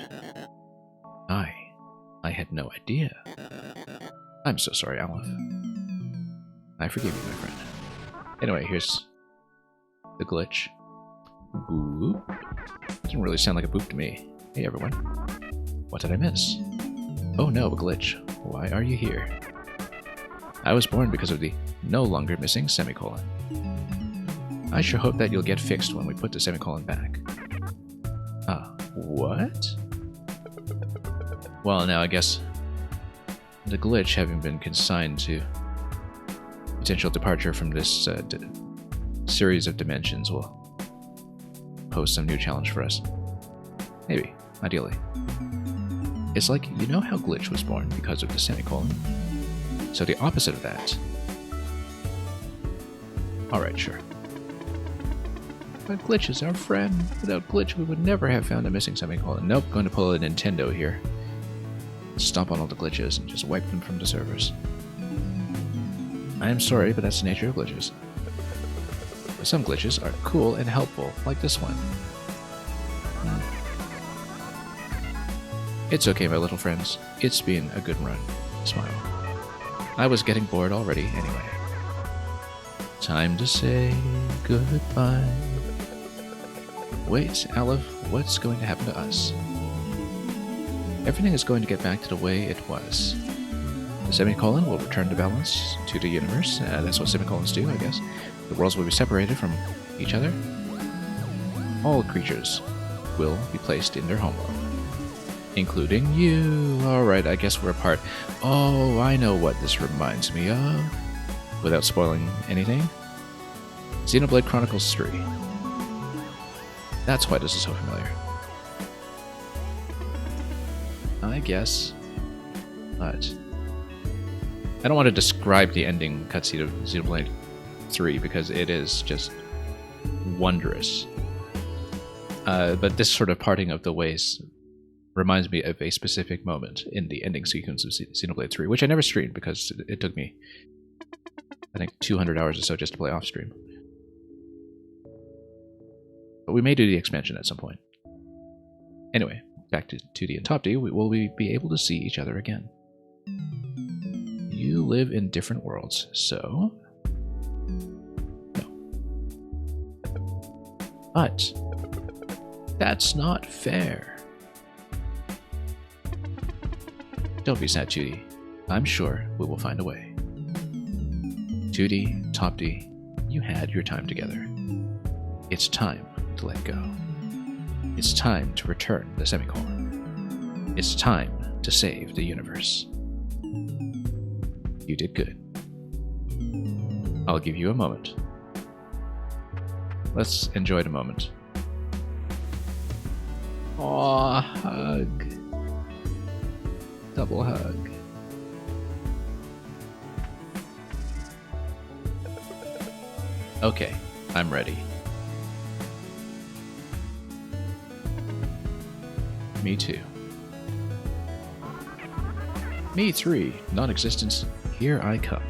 Speaker 1: I had no idea. I'm so sorry, Aleph. I forgive you, my friend. Anyway, here's the glitch. Boop. Doesn't really sound like a boop to me. Hey, everyone. What did I miss? Oh no, a glitch. Why are you here? I was born because of the no longer missing semicolon. I sure hope that you'll get fixed when we put the semicolon back. Ah, what? Well, now I guess the glitch, having been consigned to potential departure from this series of dimensions, will pose some new challenge for us. Maybe, ideally. It's like, you know how Glitch was born because of the semicolon? So the opposite of that. Alright, sure. But Glitch is our friend. Without Glitch, we would never have found a missing semicolon. Nope, going to pull a Nintendo here. Stomp on all the glitches and just wipe them from the servers. I am sorry, but that's the nature of glitches. But some glitches are cool and helpful, like this one. It's okay, my little friends. It's been a good run. Smile. I was getting bored already anyway. Time to say goodbye. Wait, Aleph, what's going to happen to us? Everything is going to get back to the way it was. The semicolon will return to balance to the universe. That's what semicolons do, I guess. The worlds will be separated from each other. All creatures will be placed in their homeworld. Including you. Alright, I guess we're apart. Oh, I know what this reminds me of. Without spoiling anything. Xenoblade Chronicles 3. That's why this is so familiar. I guess. But I don't want to describe the ending cutscene of Xenoblade 3 because it is just wondrous. But this sort of parting of the ways reminds me of a specific moment in the ending sequence of Xenoblade 3, which I never streamed because it took me, I think, 200 hours or so just to play off stream. But we may do the expansion at some point. Anyway, back to Toodee and Topdee. Will we be able to see each other again? You live in different worlds, so... no. But that's not fair. Don't be sad, Toodee. I'm sure we will find a way. Toodee, Topdee, you had your time together. It's time to let go. It's time to return the semicolon. It's time to save the universe. You did good. I'll give you a moment. Let's enjoy the moment. Aw, hug. Double hug. Okay, I'm ready. Me too. Me 3, non-existence, here I come.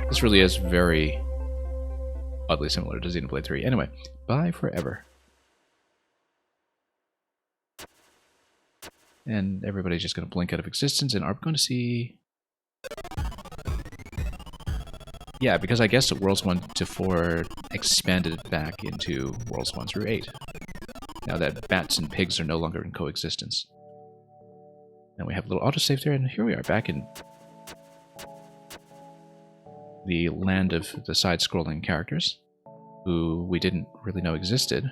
Speaker 1: This really is very oddly similar to Xenoblade 3. Anyway, bye forever. And everybody's just going to blink out of existence, and are we going to see... yeah, because I guess Worlds 1 to 4 expanded back into Worlds 1 through 8. Now that bats and pigs are no longer in coexistence. And we have a little autosave there, and here we are back in the land of the side-scrolling characters, who we didn't really know existed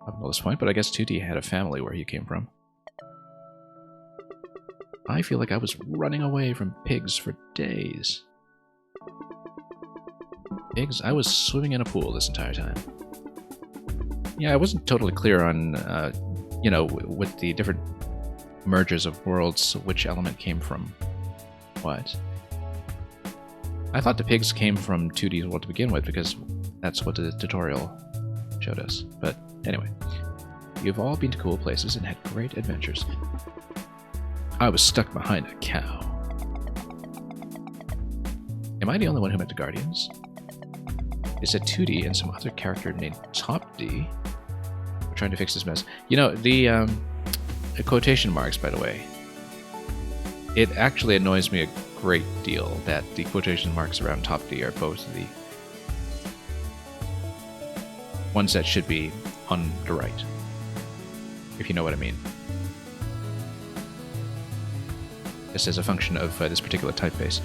Speaker 1: up until this point, but I guess Toodee had a family where he came from. I feel like I was running away from pigs for days. Pigs? I was swimming in a pool this entire time. Yeah, I wasn't totally clear on, you know, with the different mergers of worlds, which element came from what. I thought the pigs came from 2D's world to begin with, because that's what the tutorial showed us. But anyway, you've all been to cool places and had great adventures. I was stuck behind a cow. Am I the only one who met the Guardians? It said Toodee and some other character named Topdee were trying to fix this mess. You know, the quotation marks, by the way, it actually annoys me a great deal that the quotation marks around Topdee are both the ones that should be on the right, if you know what I mean. Just as a function of this particular typeface.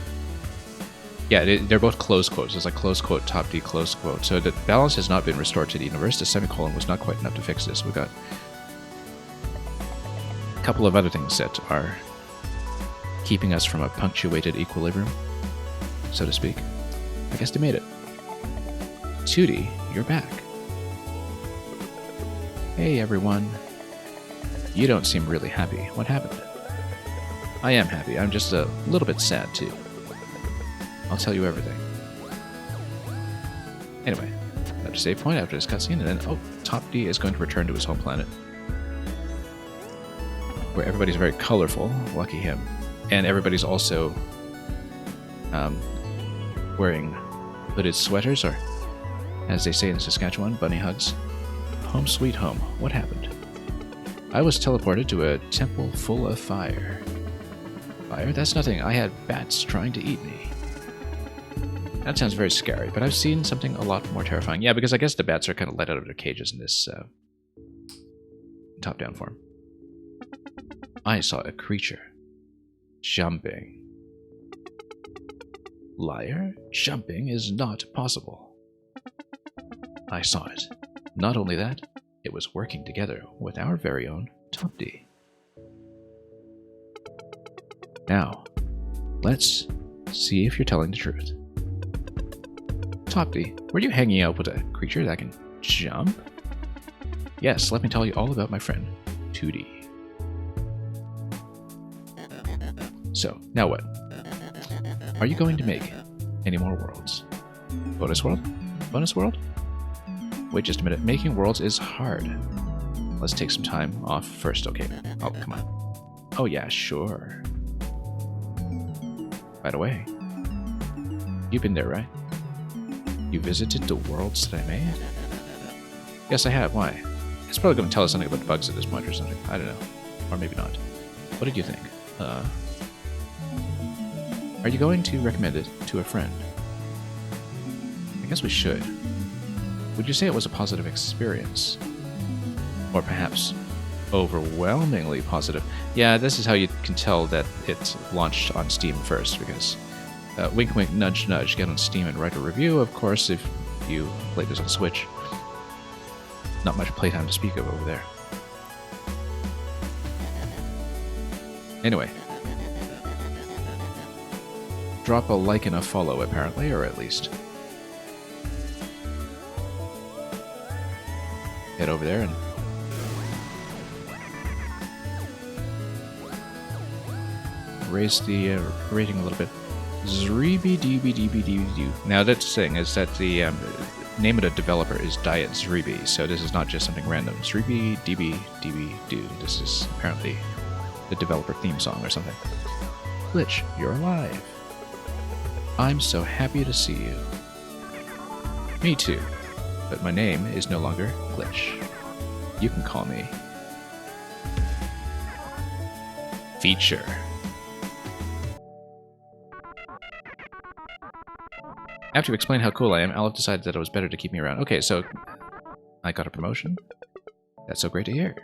Speaker 1: Yeah, they're both close quotes. It's like close quote, Topdee, close quote. So the balance has not been restored to the universe. The semicolon was not quite enough to fix this. We've got a couple of other things that are keeping us from a punctuated equilibrium, so to speak. I guess they made it. Toodee, you're back. Hey everyone. You don't seem really happy. What happened? I am happy. I'm just a little bit sad too. I'll tell you everything. Anyway, another save point after this cutscene, and then, oh, Topdee is going to return to his home planet, where everybody's very colorful. Lucky him. And everybody's also wearing hooded sweaters, or, as they say in Saskatchewan, bunny hugs. Home sweet home. What happened? I was teleported to a temple full of fire. Fire? That's nothing. I had bats trying to eat me. That sounds very scary, but I've seen something a lot more terrifying. Yeah, because I guess the bats are kind of let out of their cages in this top-down form. I saw a creature. Jumping. Liar? Jumping is not possible. I saw it. Not only that, it was working together with our very own Topdee. Now, let's see if you're telling the truth. Topdee, were you hanging out with a creature that can jump? Yes, let me tell you all about my friend, Toodee. So, now what? Are you going to make any more worlds? Bonus world? Bonus world? Wait just a minute. Making worlds is hard. Let's take some time off first. Okay. Oh, come on. Oh, yeah, sure. By the way, you've been there, right? You visited the worlds that I made? Yes, I have. Why? It's probably going to tell us something about the bugs at this point or something. I don't know. Or maybe not. What did you think? Are you going to recommend it to a friend? I guess we should. Would you say it was a positive experience? Or perhaps overwhelmingly positive? Yeah, this is how you can tell that it's launched on Steam first, because wink wink nudge nudge, get on Steam and write a review. Of course, if you play this on Switch, not much playtime to speak of over there. Anyway, drop a like and a follow apparently, or at least head over there and raise the rating a little bit. Zreeby dooby dooby dooby doo. Now that's the thing, is that the name of the developer is Diet Zreeby, so this is not just something random. Zreeby dooby dooby doo. This is apparently the developer theme song or something. Glitch, you're alive. I'm so happy to see you. Me too, but my name is no longer Glitch. You can call me Feature. After you explain how cool I am, Aleph decided that it was better to keep me around. Okay, so I got a promotion? That's so great to hear.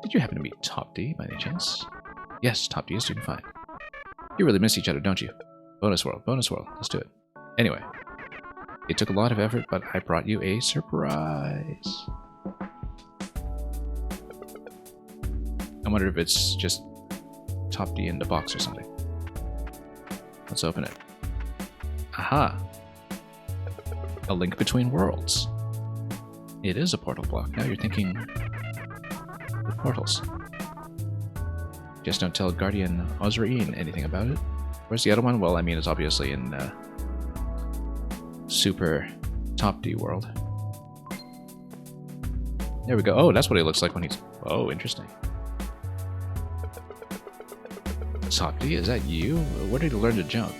Speaker 1: Did you happen to meet Topdee by any chance? Yes, Topdee is doing fine. You really miss each other, don't you? Bonus world, let's do it. Anyway, it took a lot of effort, but I brought you a surprise. I wonder if it's just Topdee in the box or something. Let's open it. Aha! A link between worlds. It is a portal block. Now you're thinking the portals. Just don't tell Guardian Ozraeen anything about it. Where's the other one? Well, I mean, it's obviously in Super Topdee world. There we go. Oh, that's what he looks like when he's... Oh, interesting. Topdee, is that you? Where did you learn to jump?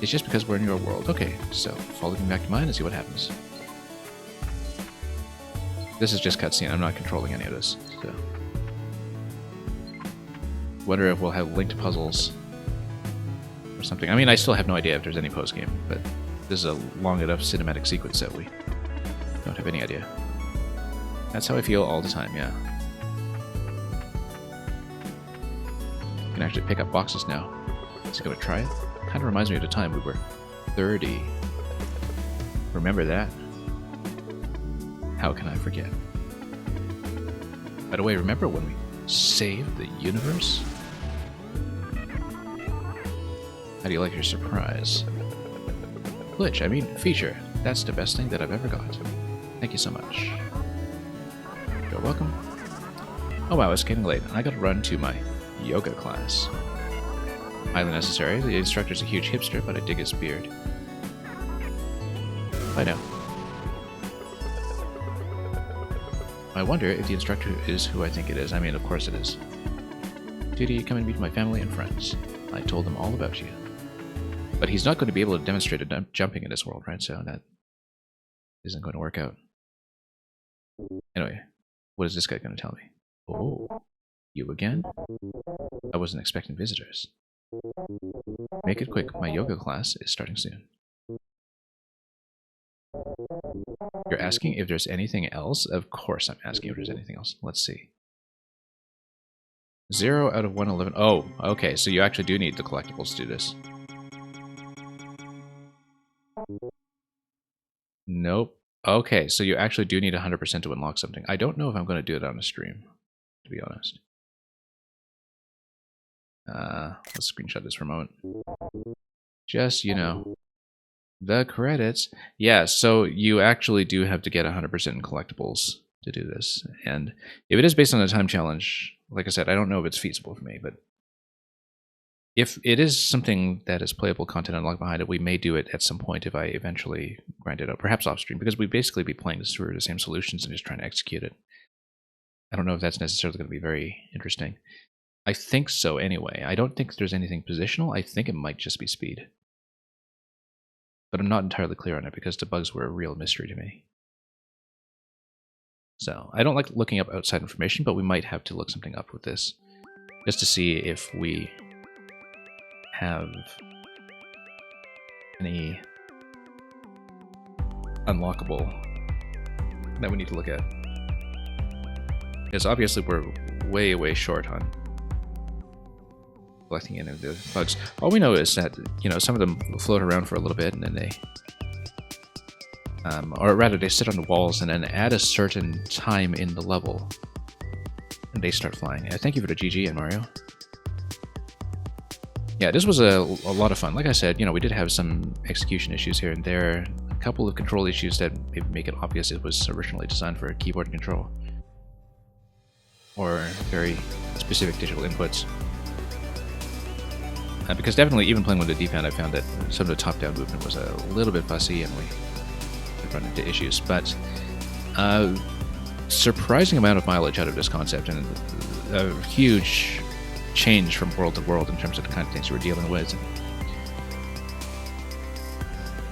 Speaker 1: It's just because we're in your world. Okay, so follow me back to mine and see what happens. This is just cutscene. I'm not controlling any of this. So. Wonder if we'll have linked puzzles or something. I mean, I still have no idea if there's any post-game, but this is a long enough cinematic sequence that we don't have any idea. That's how I feel all the time, yeah. You can actually pick up boxes now. Is he going to try it? Kind of reminds me of the time we were 30. Remember that? How can I forget? By the way, remember when we saved the universe? How do you like your surprise? Glitch, I mean Feature. That's the best thing that I've ever got. Thank you so much. You're welcome. Oh wow, it's getting late, and I gotta run to my yoga class. Highly necessary. The instructor's a huge hipster, but I dig his beard. Bye now. I wonder if the instructor is who I think it is. I mean, of course it is. Toodee, come and meet my family and friends. I told them all about you. But he's not going to be able to demonstrate jumping in this world, right? So that isn't going to work out. Anyway, what is this guy going to tell me? Oh, you again? I wasn't expecting visitors. Make it quick, my yoga class is starting soon. You're asking if there's anything else? Of course I'm asking if there's anything else. Let's see. 0 out of 111. Oh, okay, so you actually do need the collectibles to do this. Nope. Okay, so you actually do need 100% to unlock something. I don't know if I'm going to do it on a stream, to be honest. Let's screenshot this for a moment. Just, you know, the credits. Yeah, so you actually do have to get 100% in collectibles to do this. And if it is based on a time challenge, like I said, I don't know if it's feasible for me, but if it is something that is playable content unlocked behind it, we may do it at some point if I eventually grind it out, perhaps off stream, because we basically be playing this through the same solutions and just trying to execute it. I don't know if that's necessarily going to be very interesting. I think so anyway. I don't think there's anything positional. I think it might just be speed. But I'm not entirely clear on it because the bugs were a real mystery to me. So I don't like looking up outside information, but we might have to look something up with this just to see if we have any unlockable that we need to look at. Because obviously we're way, way short on collecting any of the bugs. All we know is that, some of them float around for a little bit and then they... or rather, they sit on the walls and then at a certain time in the level, and they start flying. Thank you for the GG and Mario. Yeah, this was a lot of fun. Like I said, we did have some execution issues here and there. A couple of control issues that maybe make it obvious it was originally designed for keyboard and control. Or very specific digital inputs. Because definitely, even playing with the D-pad, I found that some of the top-down movement was a little bit fussy and we run into issues. But surprising amount of mileage out of this concept and a huge change from world to world in terms of the kind of things we're dealing with. And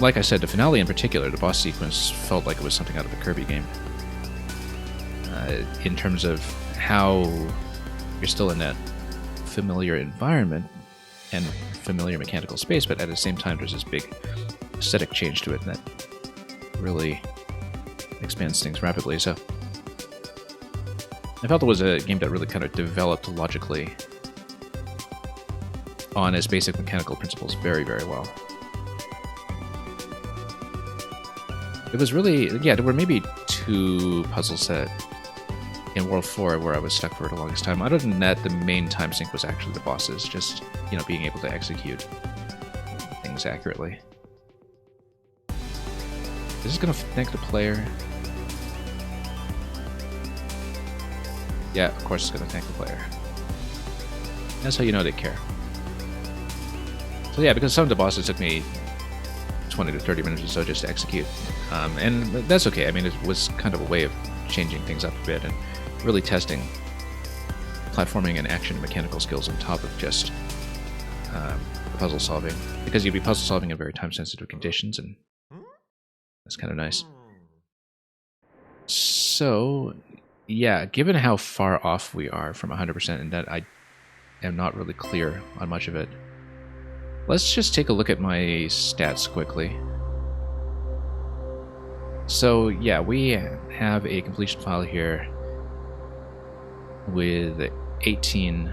Speaker 1: like I said, the finale in particular, the boss sequence, felt like it was something out of a Kirby game. In terms of how you're still in that familiar environment and familiar mechanical space, but at the same time there's this big aesthetic change to it that really expands things rapidly. So I felt it was a game that really kind of developed logically on its basic mechanical principles very, very well. It was really, there were maybe 2 puzzles that in World 4 where I was stuck for the longest time. Other than that, the main time sink was actually the bosses, just, being able to execute things accurately. Is this going to thank the player? Yeah, of course it's going to thank the player. That's how you know they care. So yeah, because some of the bosses took me 20 to 30 minutes or so just to execute. And that's okay. I mean, it was kind of a way of changing things up a bit and really testing platforming and action mechanical skills on top of just puzzle solving. Because you'd be puzzle solving in very time-sensitive conditions, and that's kind of nice. So, yeah, given how far off we are from 100% and that I am not really clear on much of it, let's just take a look at my stats quickly. So yeah, we have a completion file here with 18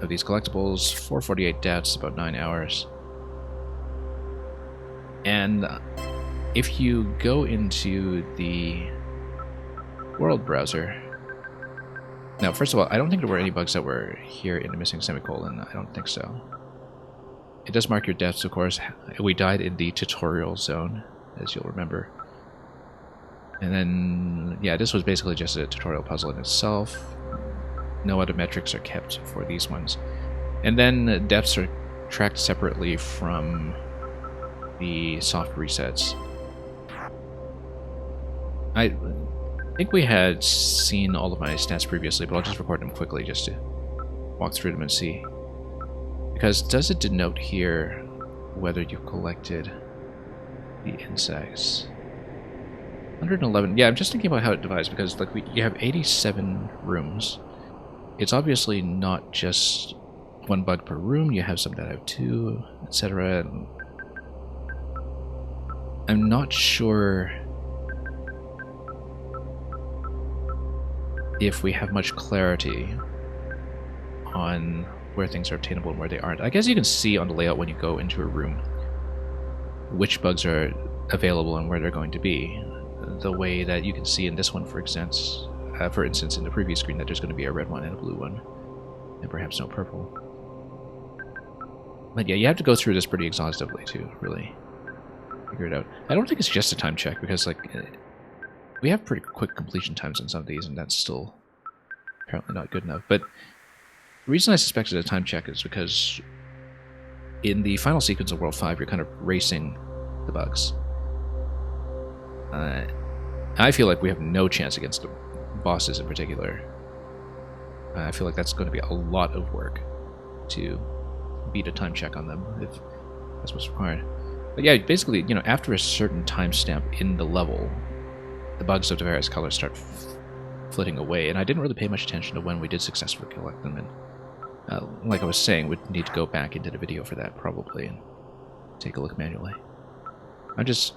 Speaker 1: of these collectibles, 448 deaths, about 9 hours. And if you go into the world browser... Now, first of all, I don't think there were any bugs that were here in the missing semicolon. I don't think so. It does mark your deaths, of course. We died in the tutorial zone, as you'll remember. And then, yeah, this was basically just a tutorial puzzle in itself. No other metrics are kept for these ones. And then deaths are tracked separately from the soft resets. I think we had seen all of my stats previously, but I'll just record them quickly just to walk through them and see. Because does it denote here whether you collected the insects? 111. Yeah, I'm just thinking about how it divides, because like you have 87 rooms. It's obviously not just 1 bug per room. You have some that have 2, etc. I'm not sure if we have much clarity on where things are obtainable and where they aren't. I guess you can see on the layout when you go into a room which bugs are available and where they're going to be. The way that you can see in this one, for instance, in the previous screen, that there's going to be a red one and a blue one, and perhaps no purple. But yeah, you have to go through this pretty exhaustively to really figure it out. I don't think it's just a time check, because like we have pretty quick completion times on some of these, and that's still apparently not good enough. But the reason I suspected a time check is because in the final sequence of World 5, you're kind of racing the bugs. I feel like we have no chance against the bosses in particular. I feel like that's going to be a lot of work to beat a time check on them, if that's what's required. But yeah, basically, you know, after a certain timestamp in the level, the bugs of the various colors start flitting away, and I didn't really pay much attention to when we did successfully collect them, and like I was saying, we'd need to go back into the video for that, probably, and take a look manually. I'm just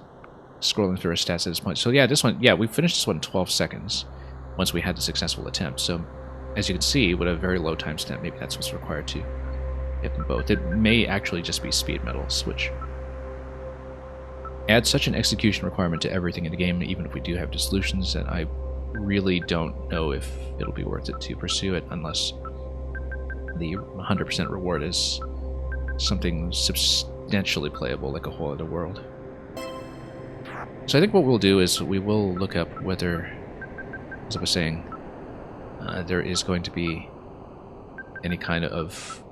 Speaker 1: scrolling through our stats at this point. So yeah, this one, yeah, we finished this one in 12 seconds once we had the successful attempt. So as you can see, with a very low timestamp, maybe that's what's required to get them both. It may actually just be speed medals, which adds such an execution requirement to everything in the game, even if we do have dissolutions, that I really don't know if it'll be worth it to pursue it unless the 100% reward is something substantially playable, like a whole other world. So I think what we'll do is we will look up whether, as I was saying, there is going to be any kind of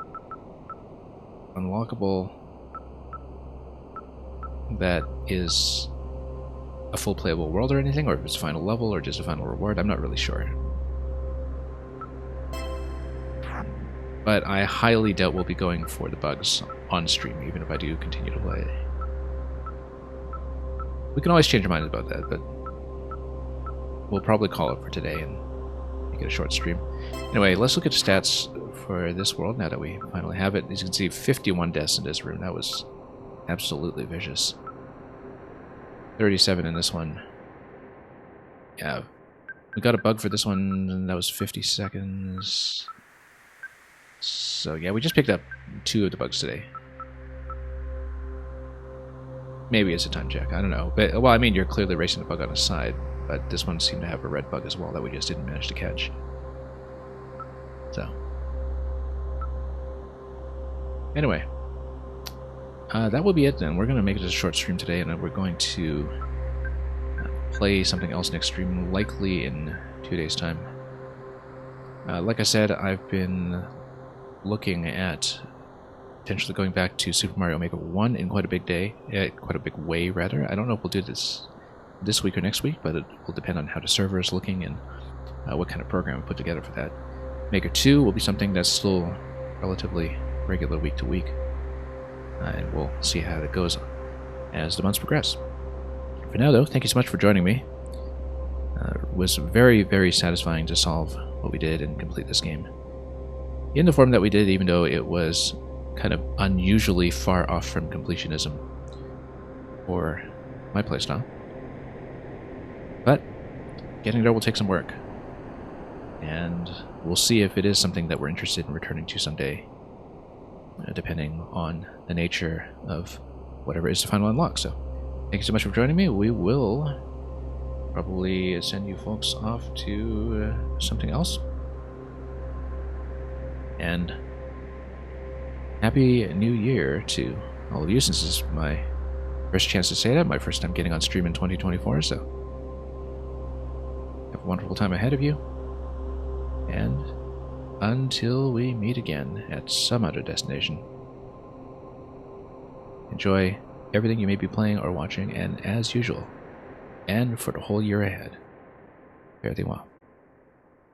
Speaker 1: unlockable that is a full playable world or anything, or if it's a final level or just a final reward. I'm not really sure. But I highly doubt we'll be going for the bugs on stream, even if I do continue to play. We can always change our minds about that, but we'll probably call it for today and make it a short stream. Anyway, let's look at the stats for this world now that we finally have it. As you can see, 51 deaths in this room. That was absolutely vicious. 37 in this one. Yeah, we got a bug for this one, and that was 50 seconds. So yeah, we just picked up 2 of the bugs today. Maybe it's a time check, I don't know. But, well, I mean, you're clearly racing the bug on the side, but this one seemed to have a red bug as well that we just didn't manage to catch. So. Anyway. That will be it then. We're going to make it a short stream today, and then we're going to play something else next stream, likely in 2 days' time. Like I said, I've been looking at potentially going back to Super Mario Maker 1 in quite a big way, rather. I don't know if we'll do this week or next week, but it will depend on how the server is looking and what kind of program we put together for that. Maker 2 will be something that's still relatively regular week to week, and we'll see how it goes as the months progress. For now, though, thank you so much for joining me. It was very, very satisfying to solve what we did and complete this game in the form that we did, even though it was kind of unusually far off from completionism for my playstyle. But getting there will take some work, and we'll see if it is something that we're interested in returning to someday, depending on the nature of whatever is the final unlock. So thank you so much for joining me. We will probably send you folks off to something else. And Happy New Year to all of you, since this is my first chance to say that, my first time getting on stream in 2024, so have a wonderful time ahead of you, and until we meet again at some other destination, enjoy everything you may be playing or watching, and as usual, and for the whole year ahead, fare thee well.